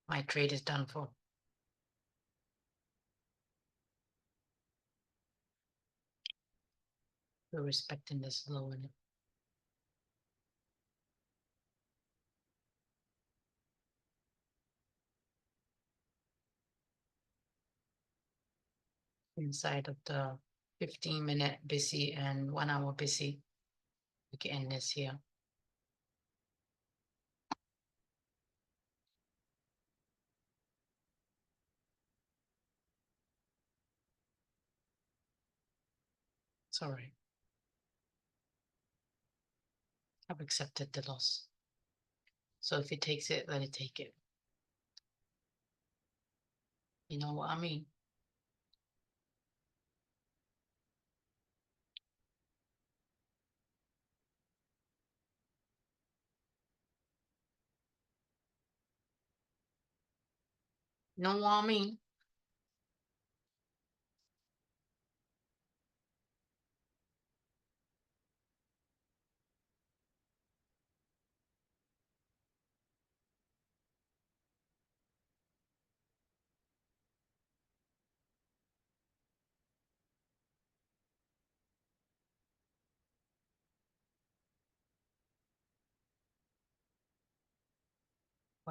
my trade is done for. We're respecting this low in it. Inside of the 15-minute busy and 1 hour busy. We can end this here. Sorry. I've accepted the loss. So if it takes it, let it take it. You know what I mean? You know what I mean?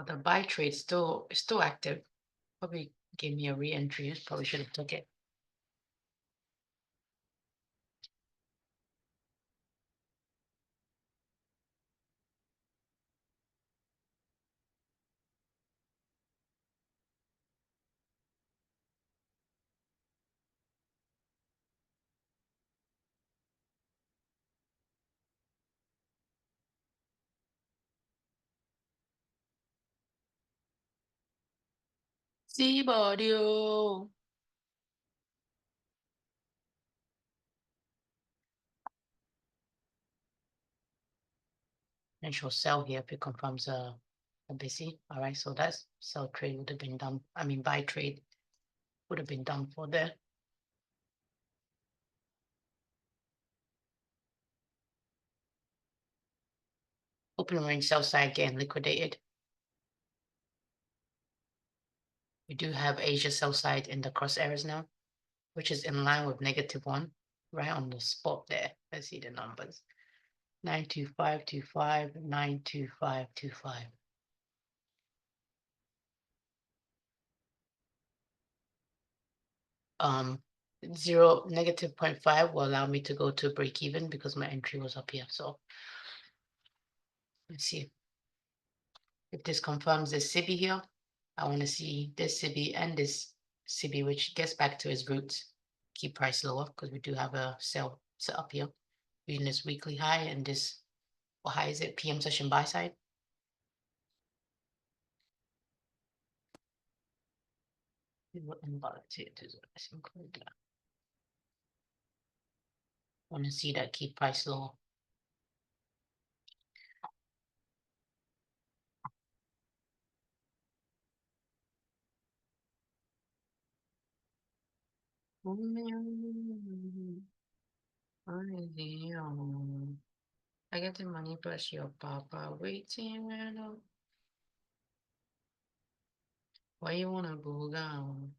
Well, the buy trade still active. Probably gave me a re-entry. Probably should have took it. See, body. And she'll sell here if it confirms a busy. All right, so that's sell trade would have been done. I mean, buy trade would have been done for there. Open range sell side getting liquidated. We do have Asia sell side in the crosshairs now, which is in line with -1, right on the spot there. Let's see the numbers. 92525, 92525. Zero -0.5 will allow me to go to break even because my entry was up here. So let's see if this confirms this SIBI here. I want to see this SIBI and this SIBI, which gets back to its roots. Keep price lower because we do have a sell set up here using this weekly high and this, what high is it? PM session buy side. Want to see that keep price low. I get the money plus your papa waiting. Why you wanna go down?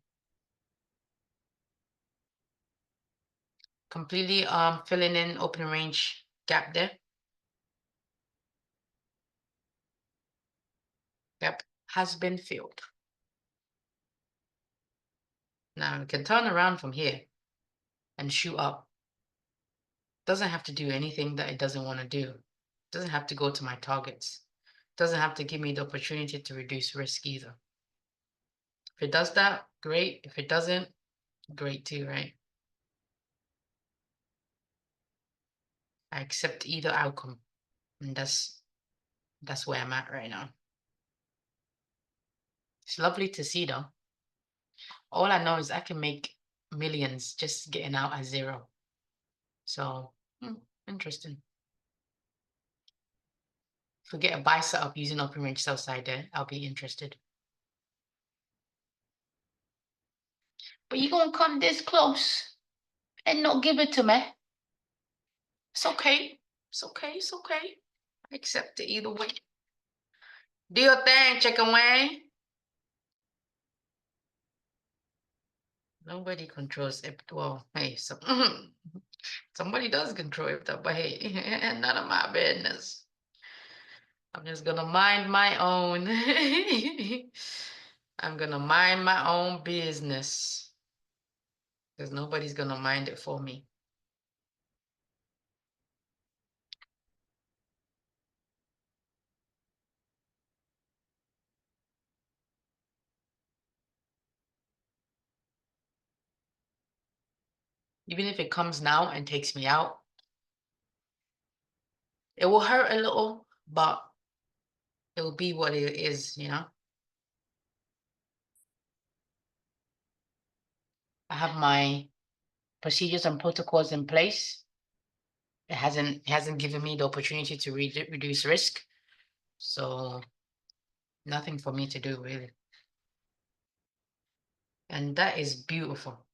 Completely filling in open range gap there. Gap has been filled. Now it can turn around from here and shoot up. Doesn't have to do anything that it doesn't want to do. Doesn't have to go to my targets. Doesn't have to give me the opportunity to reduce risk either. If it does that, great. If it doesn't, great too, right? I accept either outcome. And that's where I'm at right now. It's lovely to see though. All I know is I can make millions just getting out at zero. So interesting. If we get a buy setup using open range sell side there, I'll be interested. But you gonna come this close and not give it to me? It's okay. It's okay. It's okay. I accept it either way. Do your thing, chicken wing. Nobody controls it. Well, hey, so somebody does control it, but hey, none of my business. I'm just gonna mind my own. I'm gonna mind my own business because nobody's gonna mind it for me. Even if it comes now and takes me out, it will hurt a little, but it will be what it is, you know? I have my procedures and protocols in place. It hasn't given me the opportunity to reduce risk. So nothing for me to do really. And that is beautiful.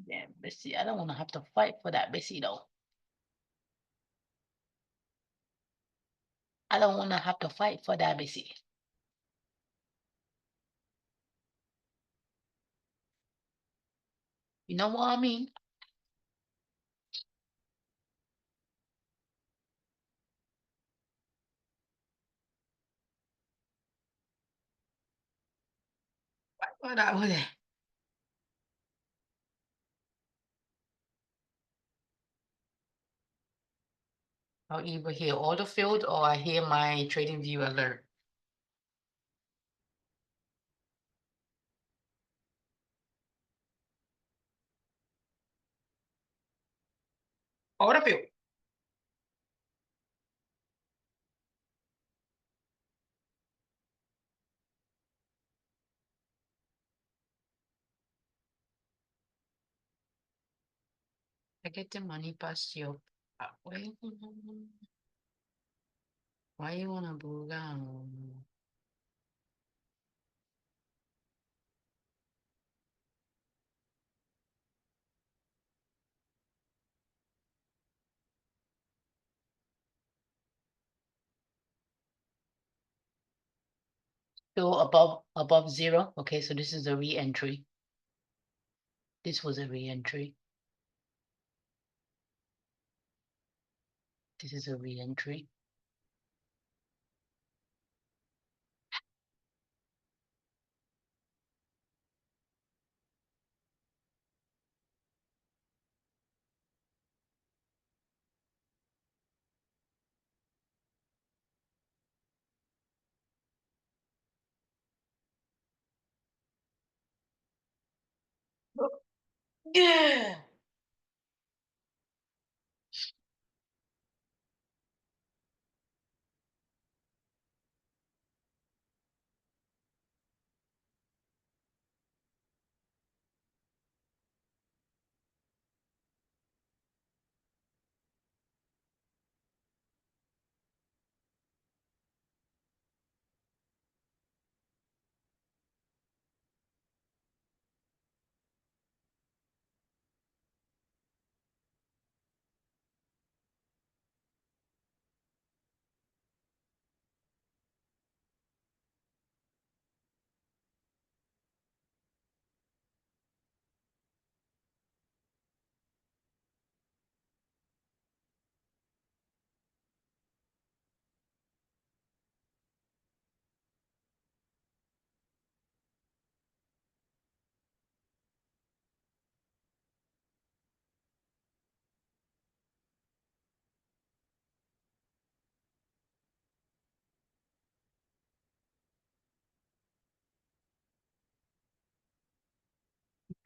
Yeah, Missy, I don't want to have to fight for that, Missy, though. I don't want to have to fight for that, Missy. You know what I mean? What that was it? I'll either hear auto field or I hear my trading view alert. Auto field. I get the money past you. Why you wanna booga? So above zero. Okay, so this is a re-entry. This was a re-entry. This is a re-entry. Yeah.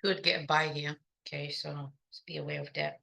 Could get by here. Okay, so let's be aware of that.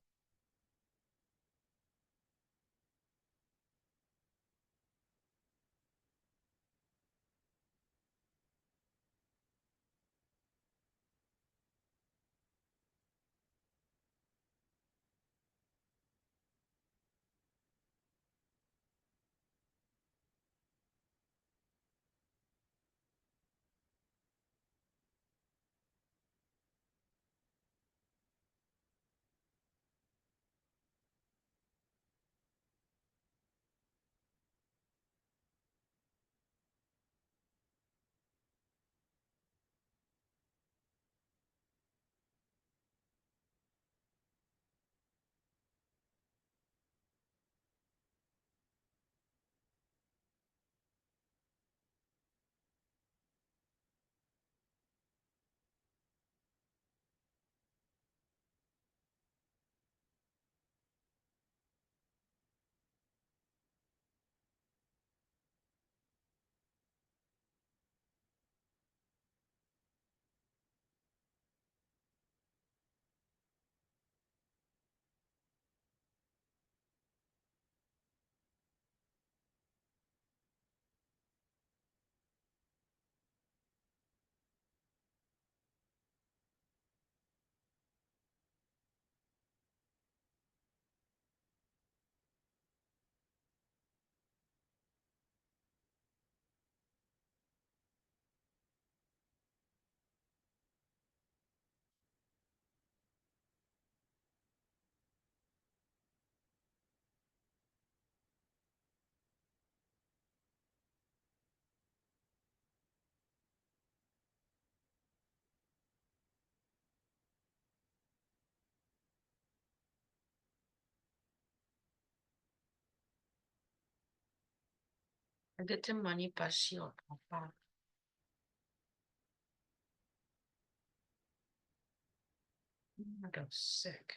Agete money passion. Papa. I'm sick.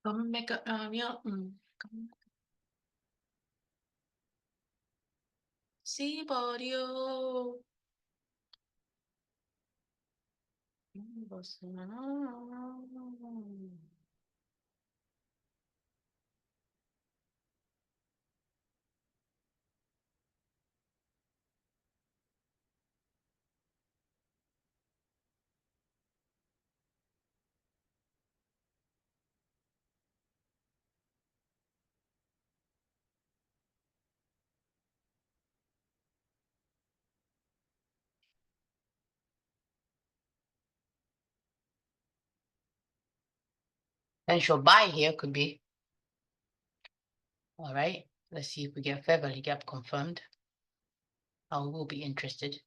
Come make a yeah. Come see body. And she'll buy here could be. All right. Let's see if we get Beverly Gap confirmed. I will be interested.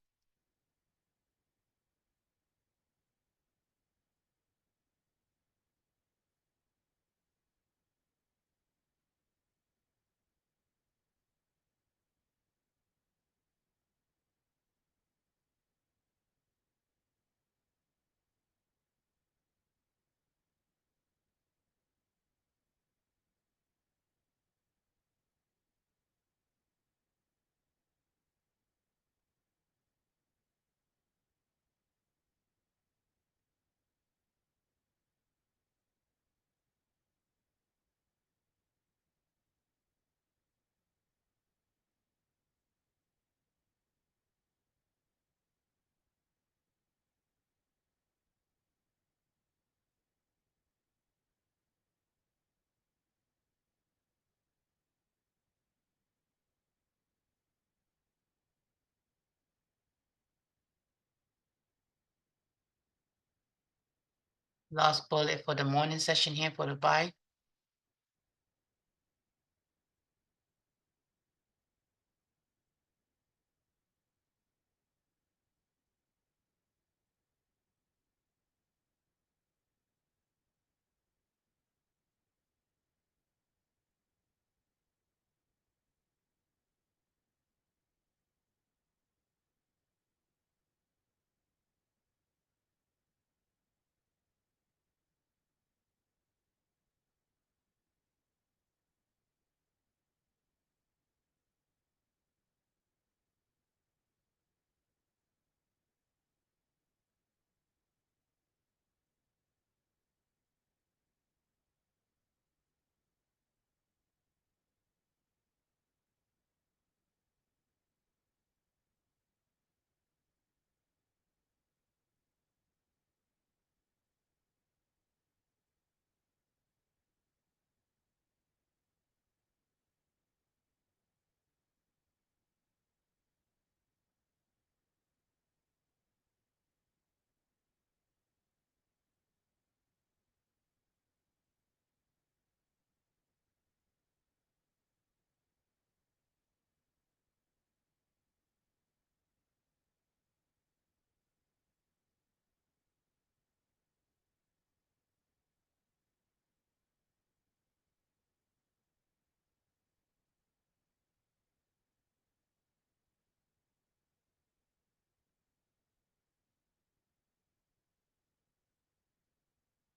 Last bullet for the morning session here for the buy.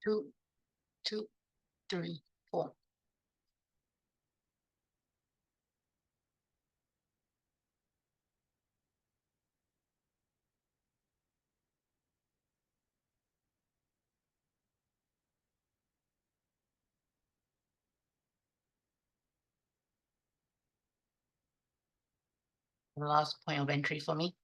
Two, two, three, four. The last point of entry for me.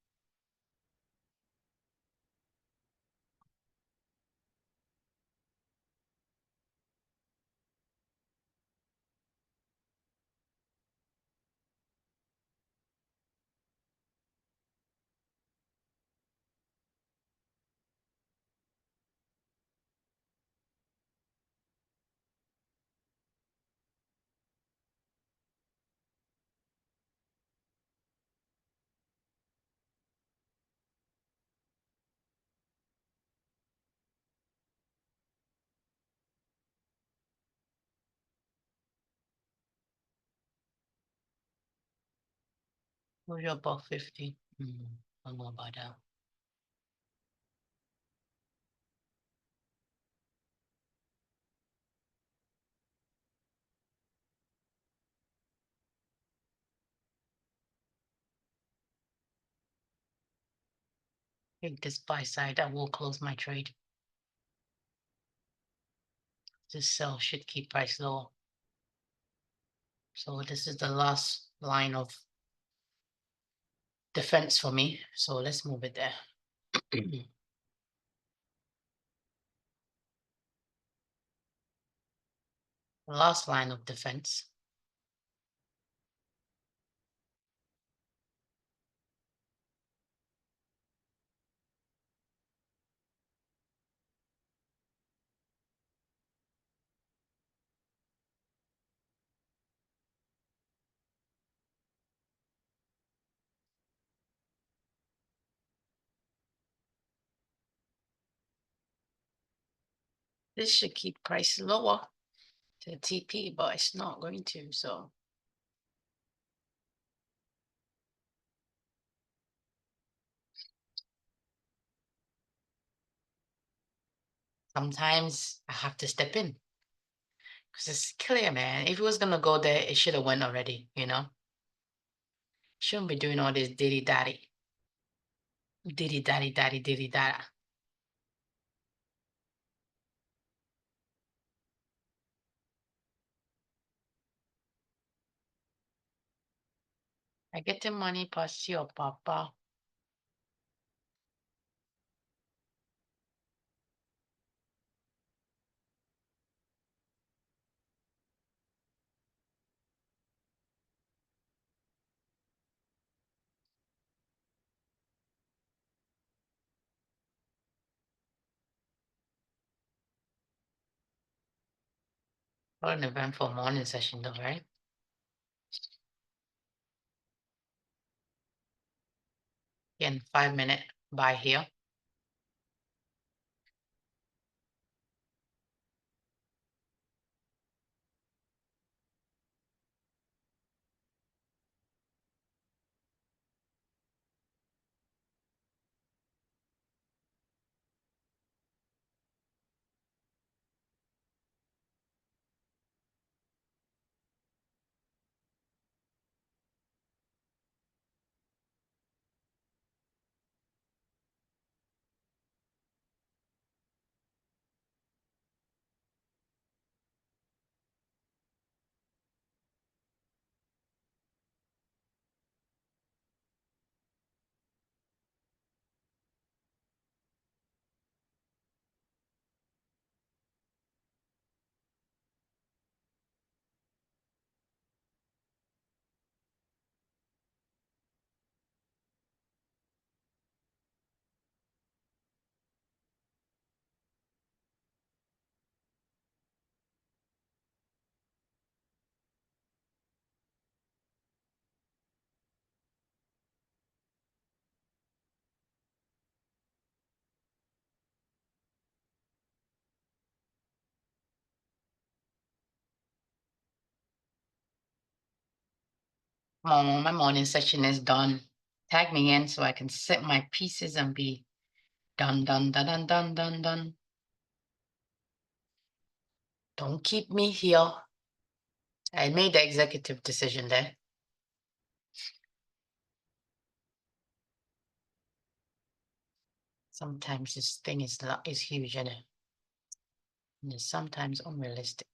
We're above 50. I don't know about that. Take this buy side. I will close my trade. This sell should keep price low. So this is the last line of defense for me. So let's move it there. Last line of defense. This should keep price lower to TP, but it's not going to. So sometimes I have to step in because it's clear, man. If it was gonna go there, it should have went already. Shouldn't be doing all this diddy daddy, diddy daddy, daddy, diddy dada. I get the money past your papa. What an eventful morning session, though, right? In 5 minute buy here. My morning session is done. Tag me in so I can set my pieces and be done, done, done, done, done, done, done. Don't keep me here. I made the executive decision then. Sometimes this thing is huge, and it's sometimes unrealistic.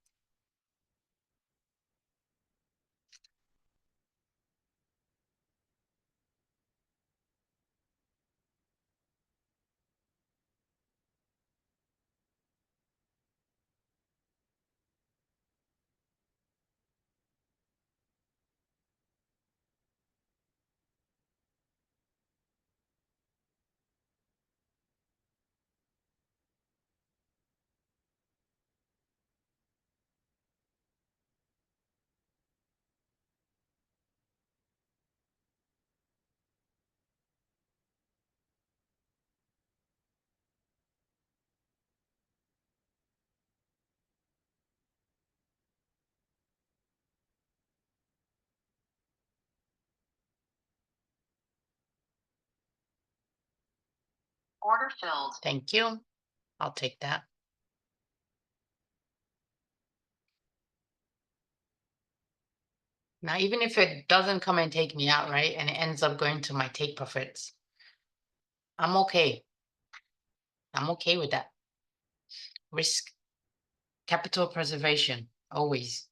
Order filled. Thank you. I'll take that. Now, even if it doesn't come and take me out, right, and it ends up going to my take profits, I'm okay. I'm okay with that. Risk, capital preservation, always.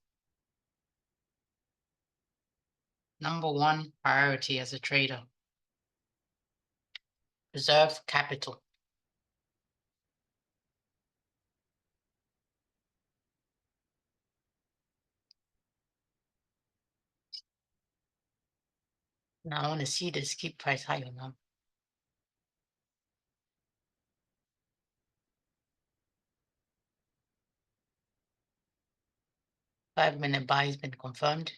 Number one priority as a trader. Preserve capital. Now I want to see this keep price higher now. 5-minute buy has been confirmed.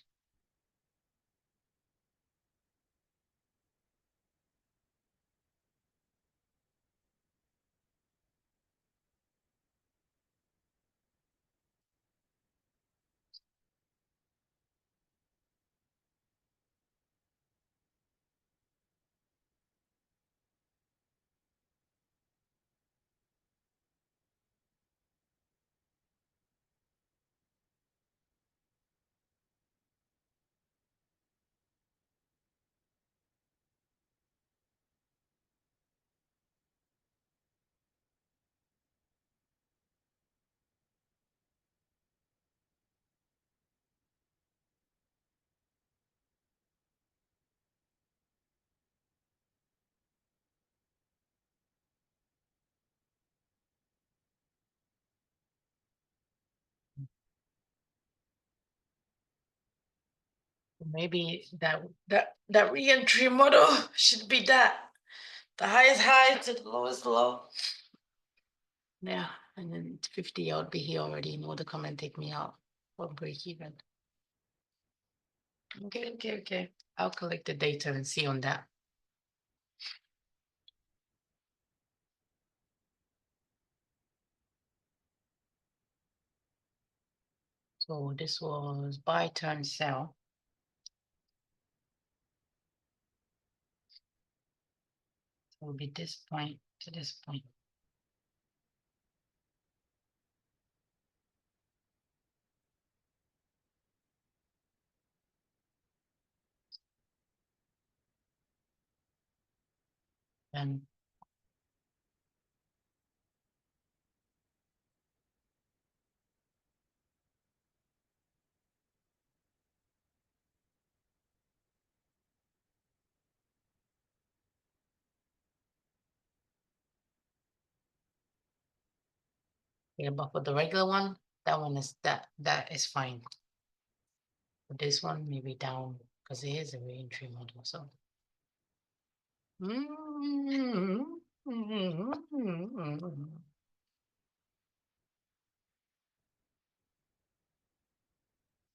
Maybe that re-entry model should be that. The highest high to the lowest low. Yeah, and then 50, I would be here already in order to come and take me out for break even. Okay. I'll collect the data and see on that. So this was buy, turn, sell. So it'll be this point to this point. And yeah, but for the regular one, that one is that is fine. For this one, maybe down because it is a re-entry model. So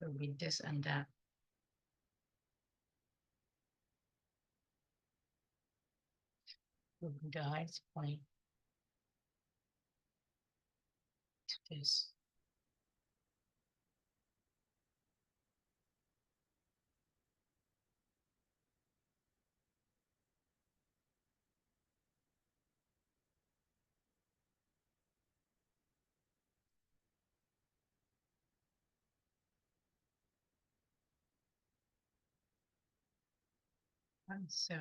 it'll be this and that. Will be the highest point. This. So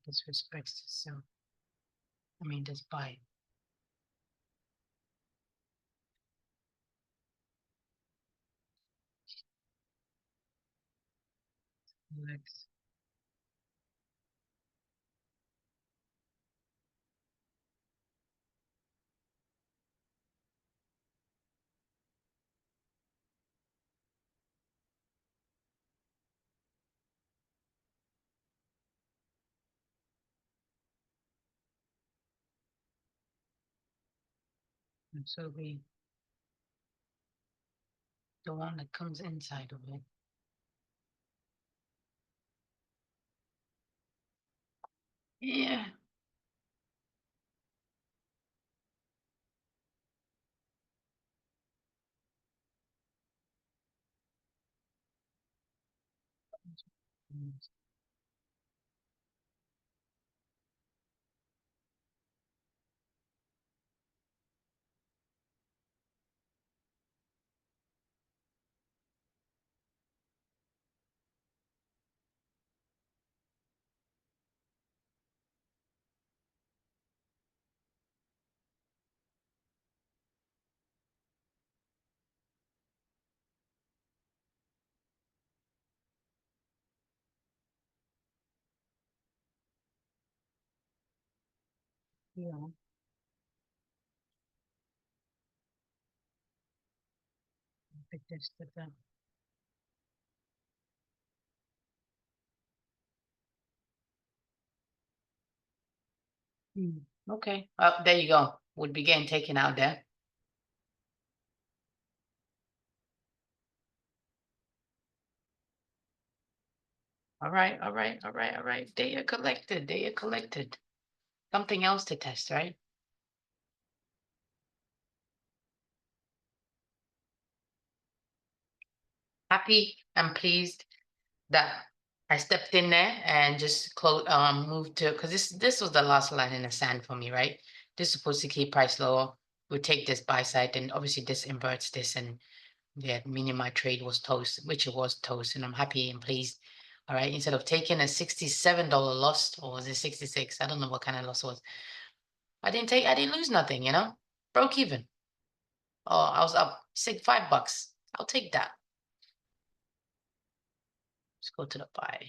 this respects to self. I mean, just by legs. And so the one that comes inside of it. Yeah. Yeah. Pick this to the. Okay. There you go. Would begin taking out there. All right. All right. All right. All right. Data collected. Data collected. Something else to test, right? Happy and pleased that I stepped in there and just moved to, because this was the last line in the sand for me, right? This is supposed to keep price lower. We take this buy side, and obviously this inverts this, and yeah, meaning my trade was toast, which it was toast, and I'm happy and pleased. All right, instead of taking a $67 loss, or was it 66? I don't know what kind of loss it was. I didn't lose nothing, broke even. Oh, I was up $5. I'll take that. Let's go to the buy.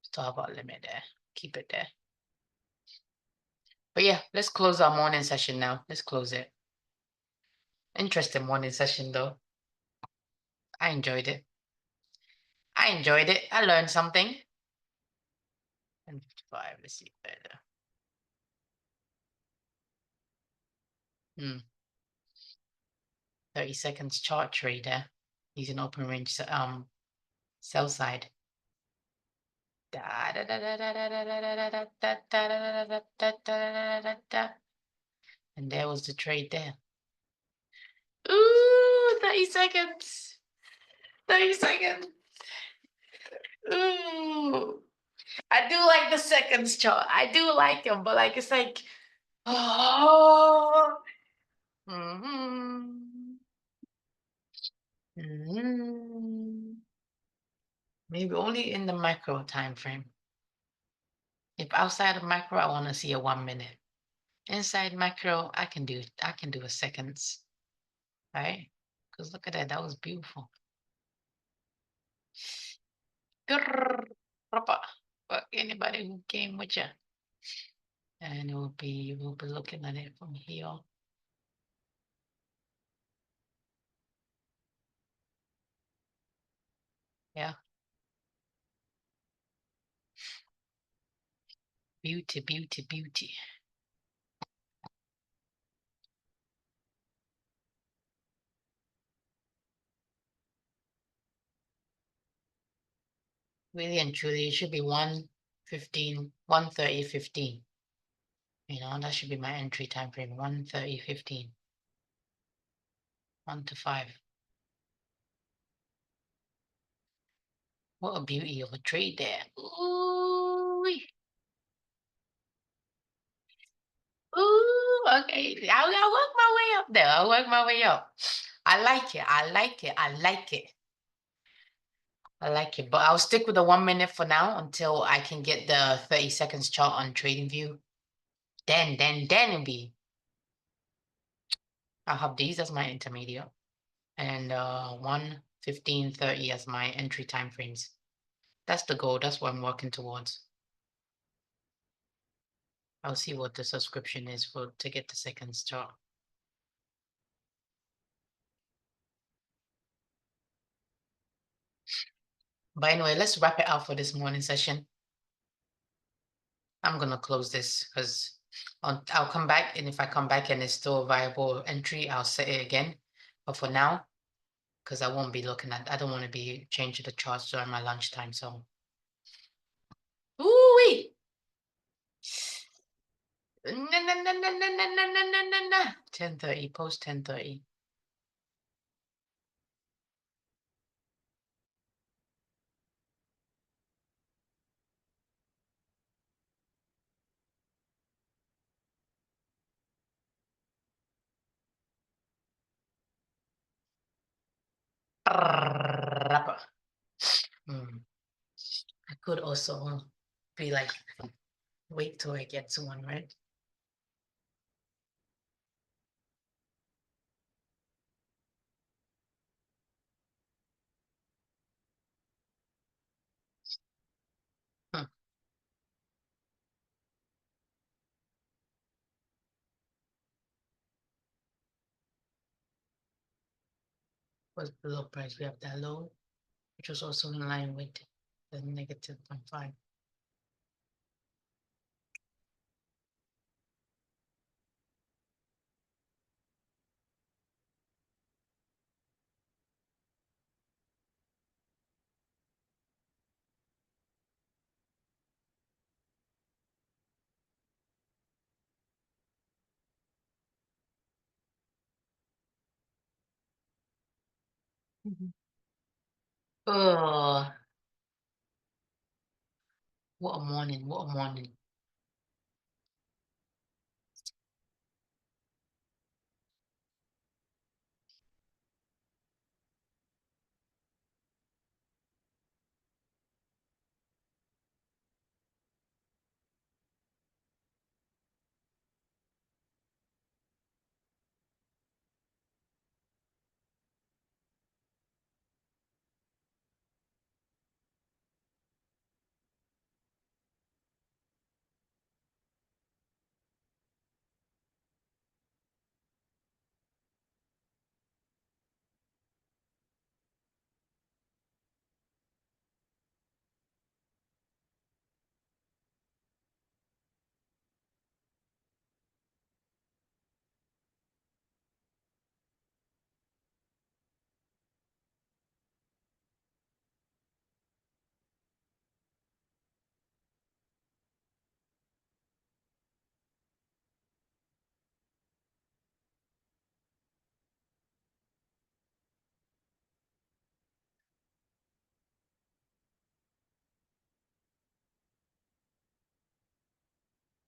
Still have our limit there. Keep it there. But yeah, let's close our morning session now. Let's close it. Interesting morning session though. I enjoyed it. I enjoyed it. I learned something. 10:55. Let's see better. 30 seconds chart trader using open range sell side. And there was the trade there. Ooh, 30 seconds. 30 seconds. Ooh. I do like the seconds chart. I do like them, but like it's like, oh. Maybe only in the micro time frame. If outside of macro, I want to see a 1 minute. Inside macro, I can do a seconds, right? Because look at that, that was beautiful. But anybody who came with you, and we'll be looking at it from here. Yeah. Beauty, beauty, beauty. Really and truly, it should be 1 15, 1:30, 15. That should be my entry time frame. 1:30, 15. 1 to 5. What a beauty of a trade there. Ooh. Ooh, okay. I'll work my way up there. I'll work my way up. I like it. I like it. I like it. I like it. But I'll stick with the 1 minute for now until I can get the 30 seconds chart on TradingView. Then it'll be. I'll have these as my intermediate and 1, 15, 30 as my entry time frames. That's the goal. That's what I'm working towards. I'll see what the subscription is for to get the seconds chart. But anyway, let's wrap it out for this morning session. I'm gonna close this because I'll come back, and if I come back and it's still a viable entry, I'll set it again. But for now, because I won't be looking at, I don't want to be changing the charts during my lunchtime. So, ooh wee, 10:30, post 10:30. I could also be like, wait till I get to one, right? Was below price. We have that low, which was also in line with the negative 0.5. Oh, what a morning! What a morning!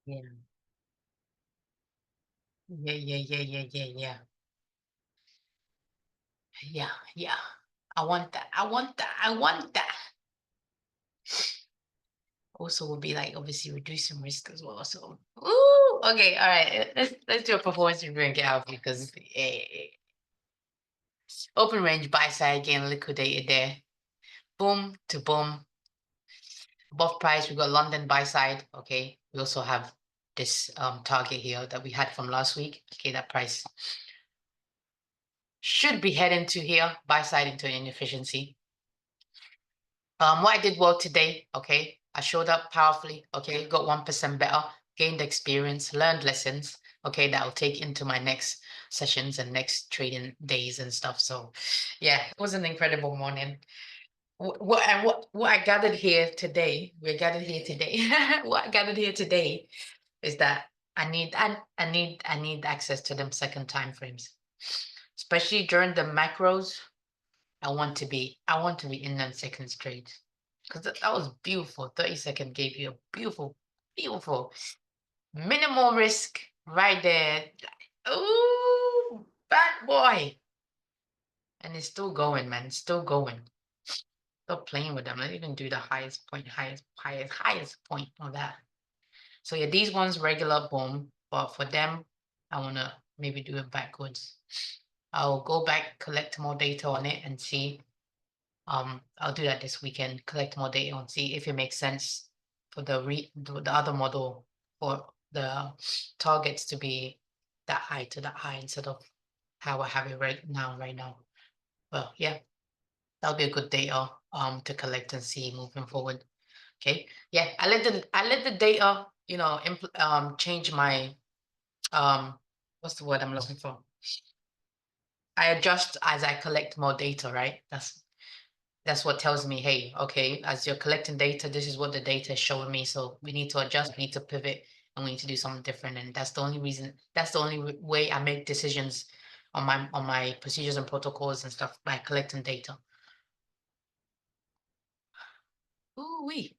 Yeah, yeah. Yeah, yeah. I want that. I want that. I want that. Also, will be like obviously reducing risk as well. So, ooh, okay, all right. Let's do a performance review and get out because open range buy side again liquidated there. Boom to boom. Above price, we got London buy side. Okay, we also have this target here that we had from last week. Okay, that price should be heading to here, buy side into an inefficiency. What I did well today, okay, I showed up powerfully, okay, got 1% better, gained experience, learned lessons, okay, that I'll take into my next sessions and next trading days and stuff. So yeah, it was an incredible morning. What I gathered here today, we're gathered here today. What I gathered here today is that I need access to them second time frames, especially during the macros. I want to be in them second straight because that was beautiful. 30-second gave you a beautiful, beautiful minimal risk right there. Ooh, bad boy, and it's still going, man. It's still going. Still playing with them. Let's even do the highest point, highest point on that. So yeah, these ones regular boom, but for them, I wanna maybe do it backwards. I'll go back, collect more data on it, and see. I'll do that this weekend. Collect more data and see if it makes sense for the other model for the targets to be that high to that high instead of how I have it right now. Well, yeah, that'll be a good data to collect and see moving forward. Okay. Yeah, I let the data, change my what's the word I'm looking for? I adjust as I collect more data, right? That's what tells me, hey, okay, as you're collecting data, this is what the data is showing me. So we need to adjust, we need to pivot, and we need to do something different. And that's the only reason, that's the only way I make decisions on my procedures and protocols and stuff by collecting data. Ooh wee.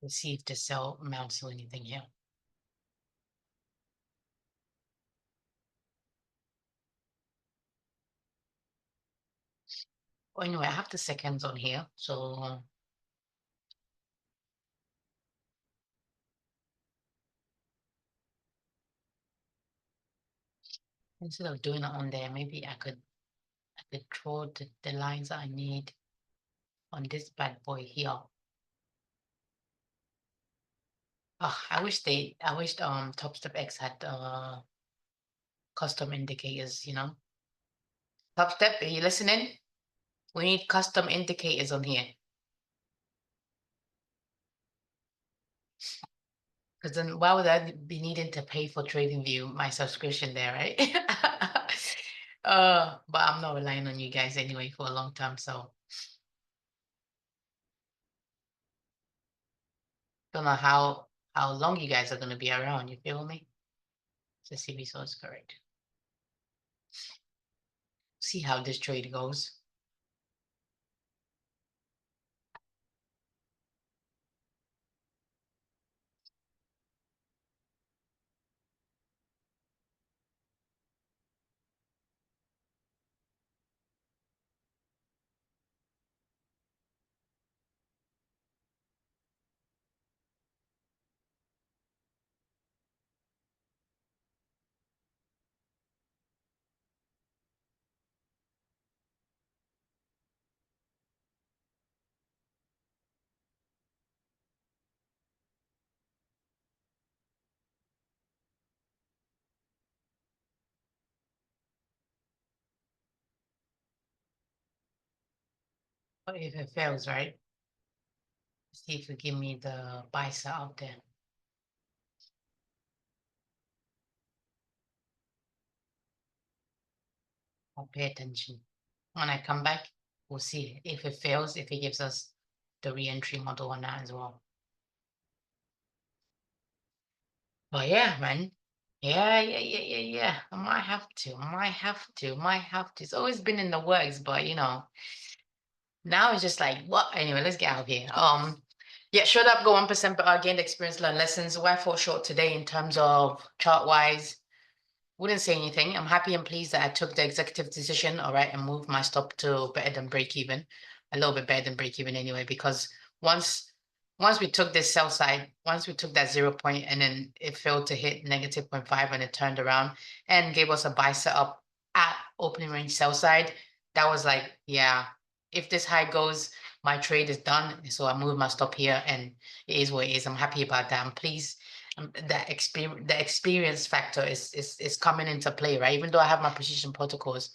Let's see if the cell amounts to anything here. Oh, anyway, I have the seconds on here, so instead of doing it on there, maybe I could draw the lines I need on this bad boy here. Oh, I wish TopStep X had custom indicators, TopStep, are you listening? We need custom indicators on here. Because then why would I be needing to pay for TradingView, my subscription there, right? But I'm not relying on you guys anyway for a long time, so don't know how long you guys are gonna be around, you feel me? The CB source correct. See how this trade goes. But if it fails, right? See if you give me the buy side out there. I'll pay attention. When I come back, we'll see if it fails, if it gives us the re-entry model on that as well. But yeah, man. Yeah. I might have to. It's always been in the works, but now it's just like, what? Anyway, let's get out of here. Yeah, showed up, go 1% better, gained experience, learned lessons. Why I fall short today in terms of chart wise, wouldn't say anything. I'm happy and pleased that I took the executive decision, all right, and moved my stop to better than break even, a little bit better than break even anyway, because once once we took this sell side, once we took that 0 point and then it failed to hit negative 0.5 and it turned around and gave us a buy setup at opening range sell side, that was like, yeah, if this high goes, my trade is done. So I moved my stop here and it is what it is. I'm happy about that. I'm pleased the experience factor is coming into play, right? Even though I have my precision protocols,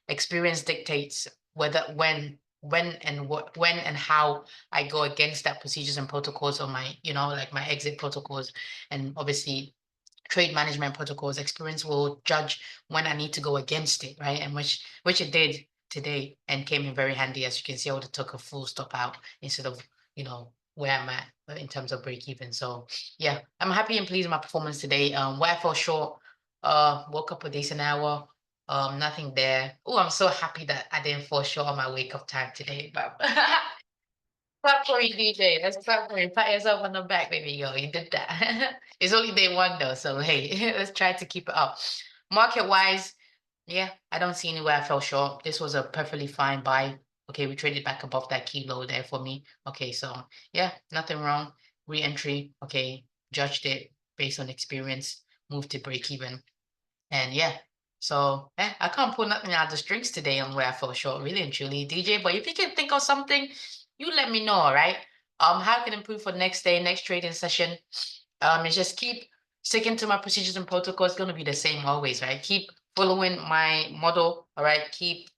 experience dictates whether when and how I go against that procedures and protocols or my like my exit protocols, and obviously trade management protocols. Experience will judge when I need to go against it, right? And which it did today and came in very handy. As you can see, I would have took a full stop out instead of, where I'm at in terms of break even. So yeah, I'm happy and pleased with my performance today. Where I fell short, woke up a decent hour. Nothing there. Oh, I'm so happy that I didn't fall short on my wake up time today. But clap for you, DJ. Let's clap for you. Pat yourself on the back, baby girl. You did that. It's only day one though, so hey, let's try to keep it up. Market wise, yeah, I don't see anywhere I fell short. This was a perfectly fine buy. Okay, we traded back above that key low there for me. Okay, so yeah, nothing wrong. Re-entry. Okay, judged it based on experience. Moved to break even. And yeah, so I can't pull nothing out of the strings today on where I fell short, really and truly, DJ. But if you can think of something, you let me know, all right? How I can improve for next day, next trading session. Is just keep sticking to my procedures and protocols. It's gonna be the same always, right? Keep following my model, all right? Keep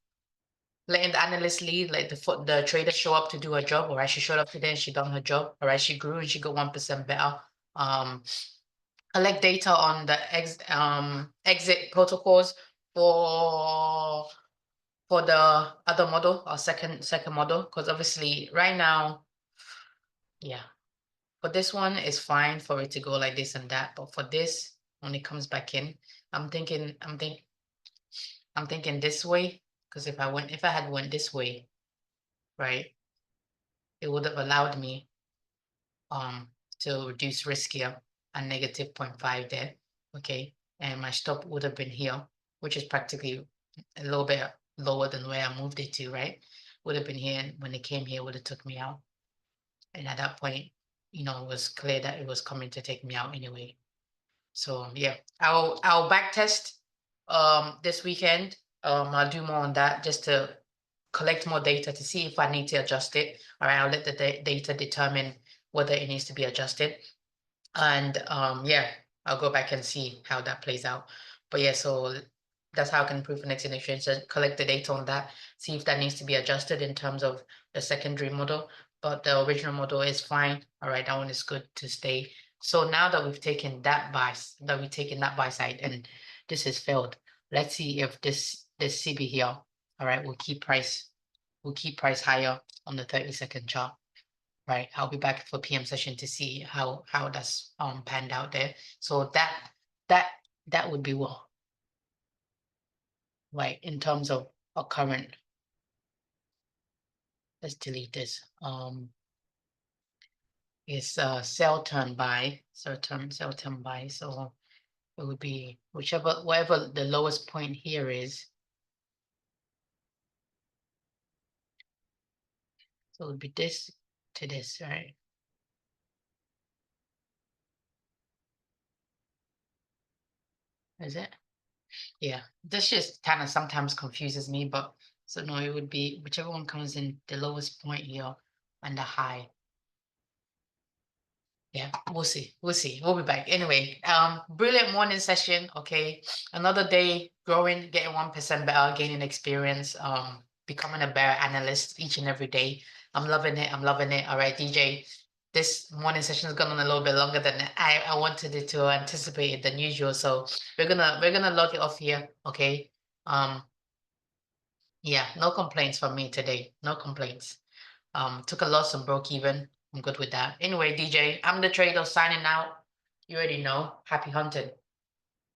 letting the analyst lead, like the trader show up to do her job, all right? She showed up today and she done her job, all right? She grew and she got 1% better. Collect data on the exit protocols for the other model or second model, because obviously right now, yeah, for this one it's fine for it to go like this and that, but for this, when it comes back in, I'm thinking this way, because if I had went this way, right, it would have allowed me um to reduce risk here and negative 0.5 there, okay, and my stop would have been here, which is practically a little bit lower than where I moved it to, right? Would have been here, and when it came here, would have took me out. And at that point, it was clear that it was coming to take me out anyway. So yeah, I'll back test this weekend. I'll do more on that just to collect more data to see if I need to adjust it. All right, I'll let the data determine whether it needs to be adjusted. And yeah, I'll go back and see how that plays out. But yeah, so that's how I can improve for next generation. So collect the data on that, see if that needs to be adjusted in terms of the secondary model. But the original model is fine. All right, that one is good to stay. So now that we've taken that buy side and this has failed, let's see if this CB here, all right, will keep price higher on the 30-second chart. Right, I'll be back for PM session to see how that's panned out there. So that that would be what, right, in terms of a current. Let's delete this. It's sell turn buy, sell turn buy. So it would be whatever the lowest point here is. So it would be this to this, right? Is it? Yeah, this just kind of sometimes confuses me, but so no, it would be whichever one comes in the lowest point here and the high. Yeah, we'll see. We'll see. We'll be back. Anyway, brilliant morning session. Okay. Another day growing, getting 1% better, gaining experience, becoming a better analyst each and every day. I'm loving it. I'm loving it. All right, DJ. This morning session has gone on a little bit longer than I wanted it to anticipate it than usual. So we're gonna log it off here. Okay. Um, yeah, no complaints from me today. No complaints. Took a loss and broke even. I'm good with that. Anyway, DJ, I'm the trader signing out. You already know. Happy hunting.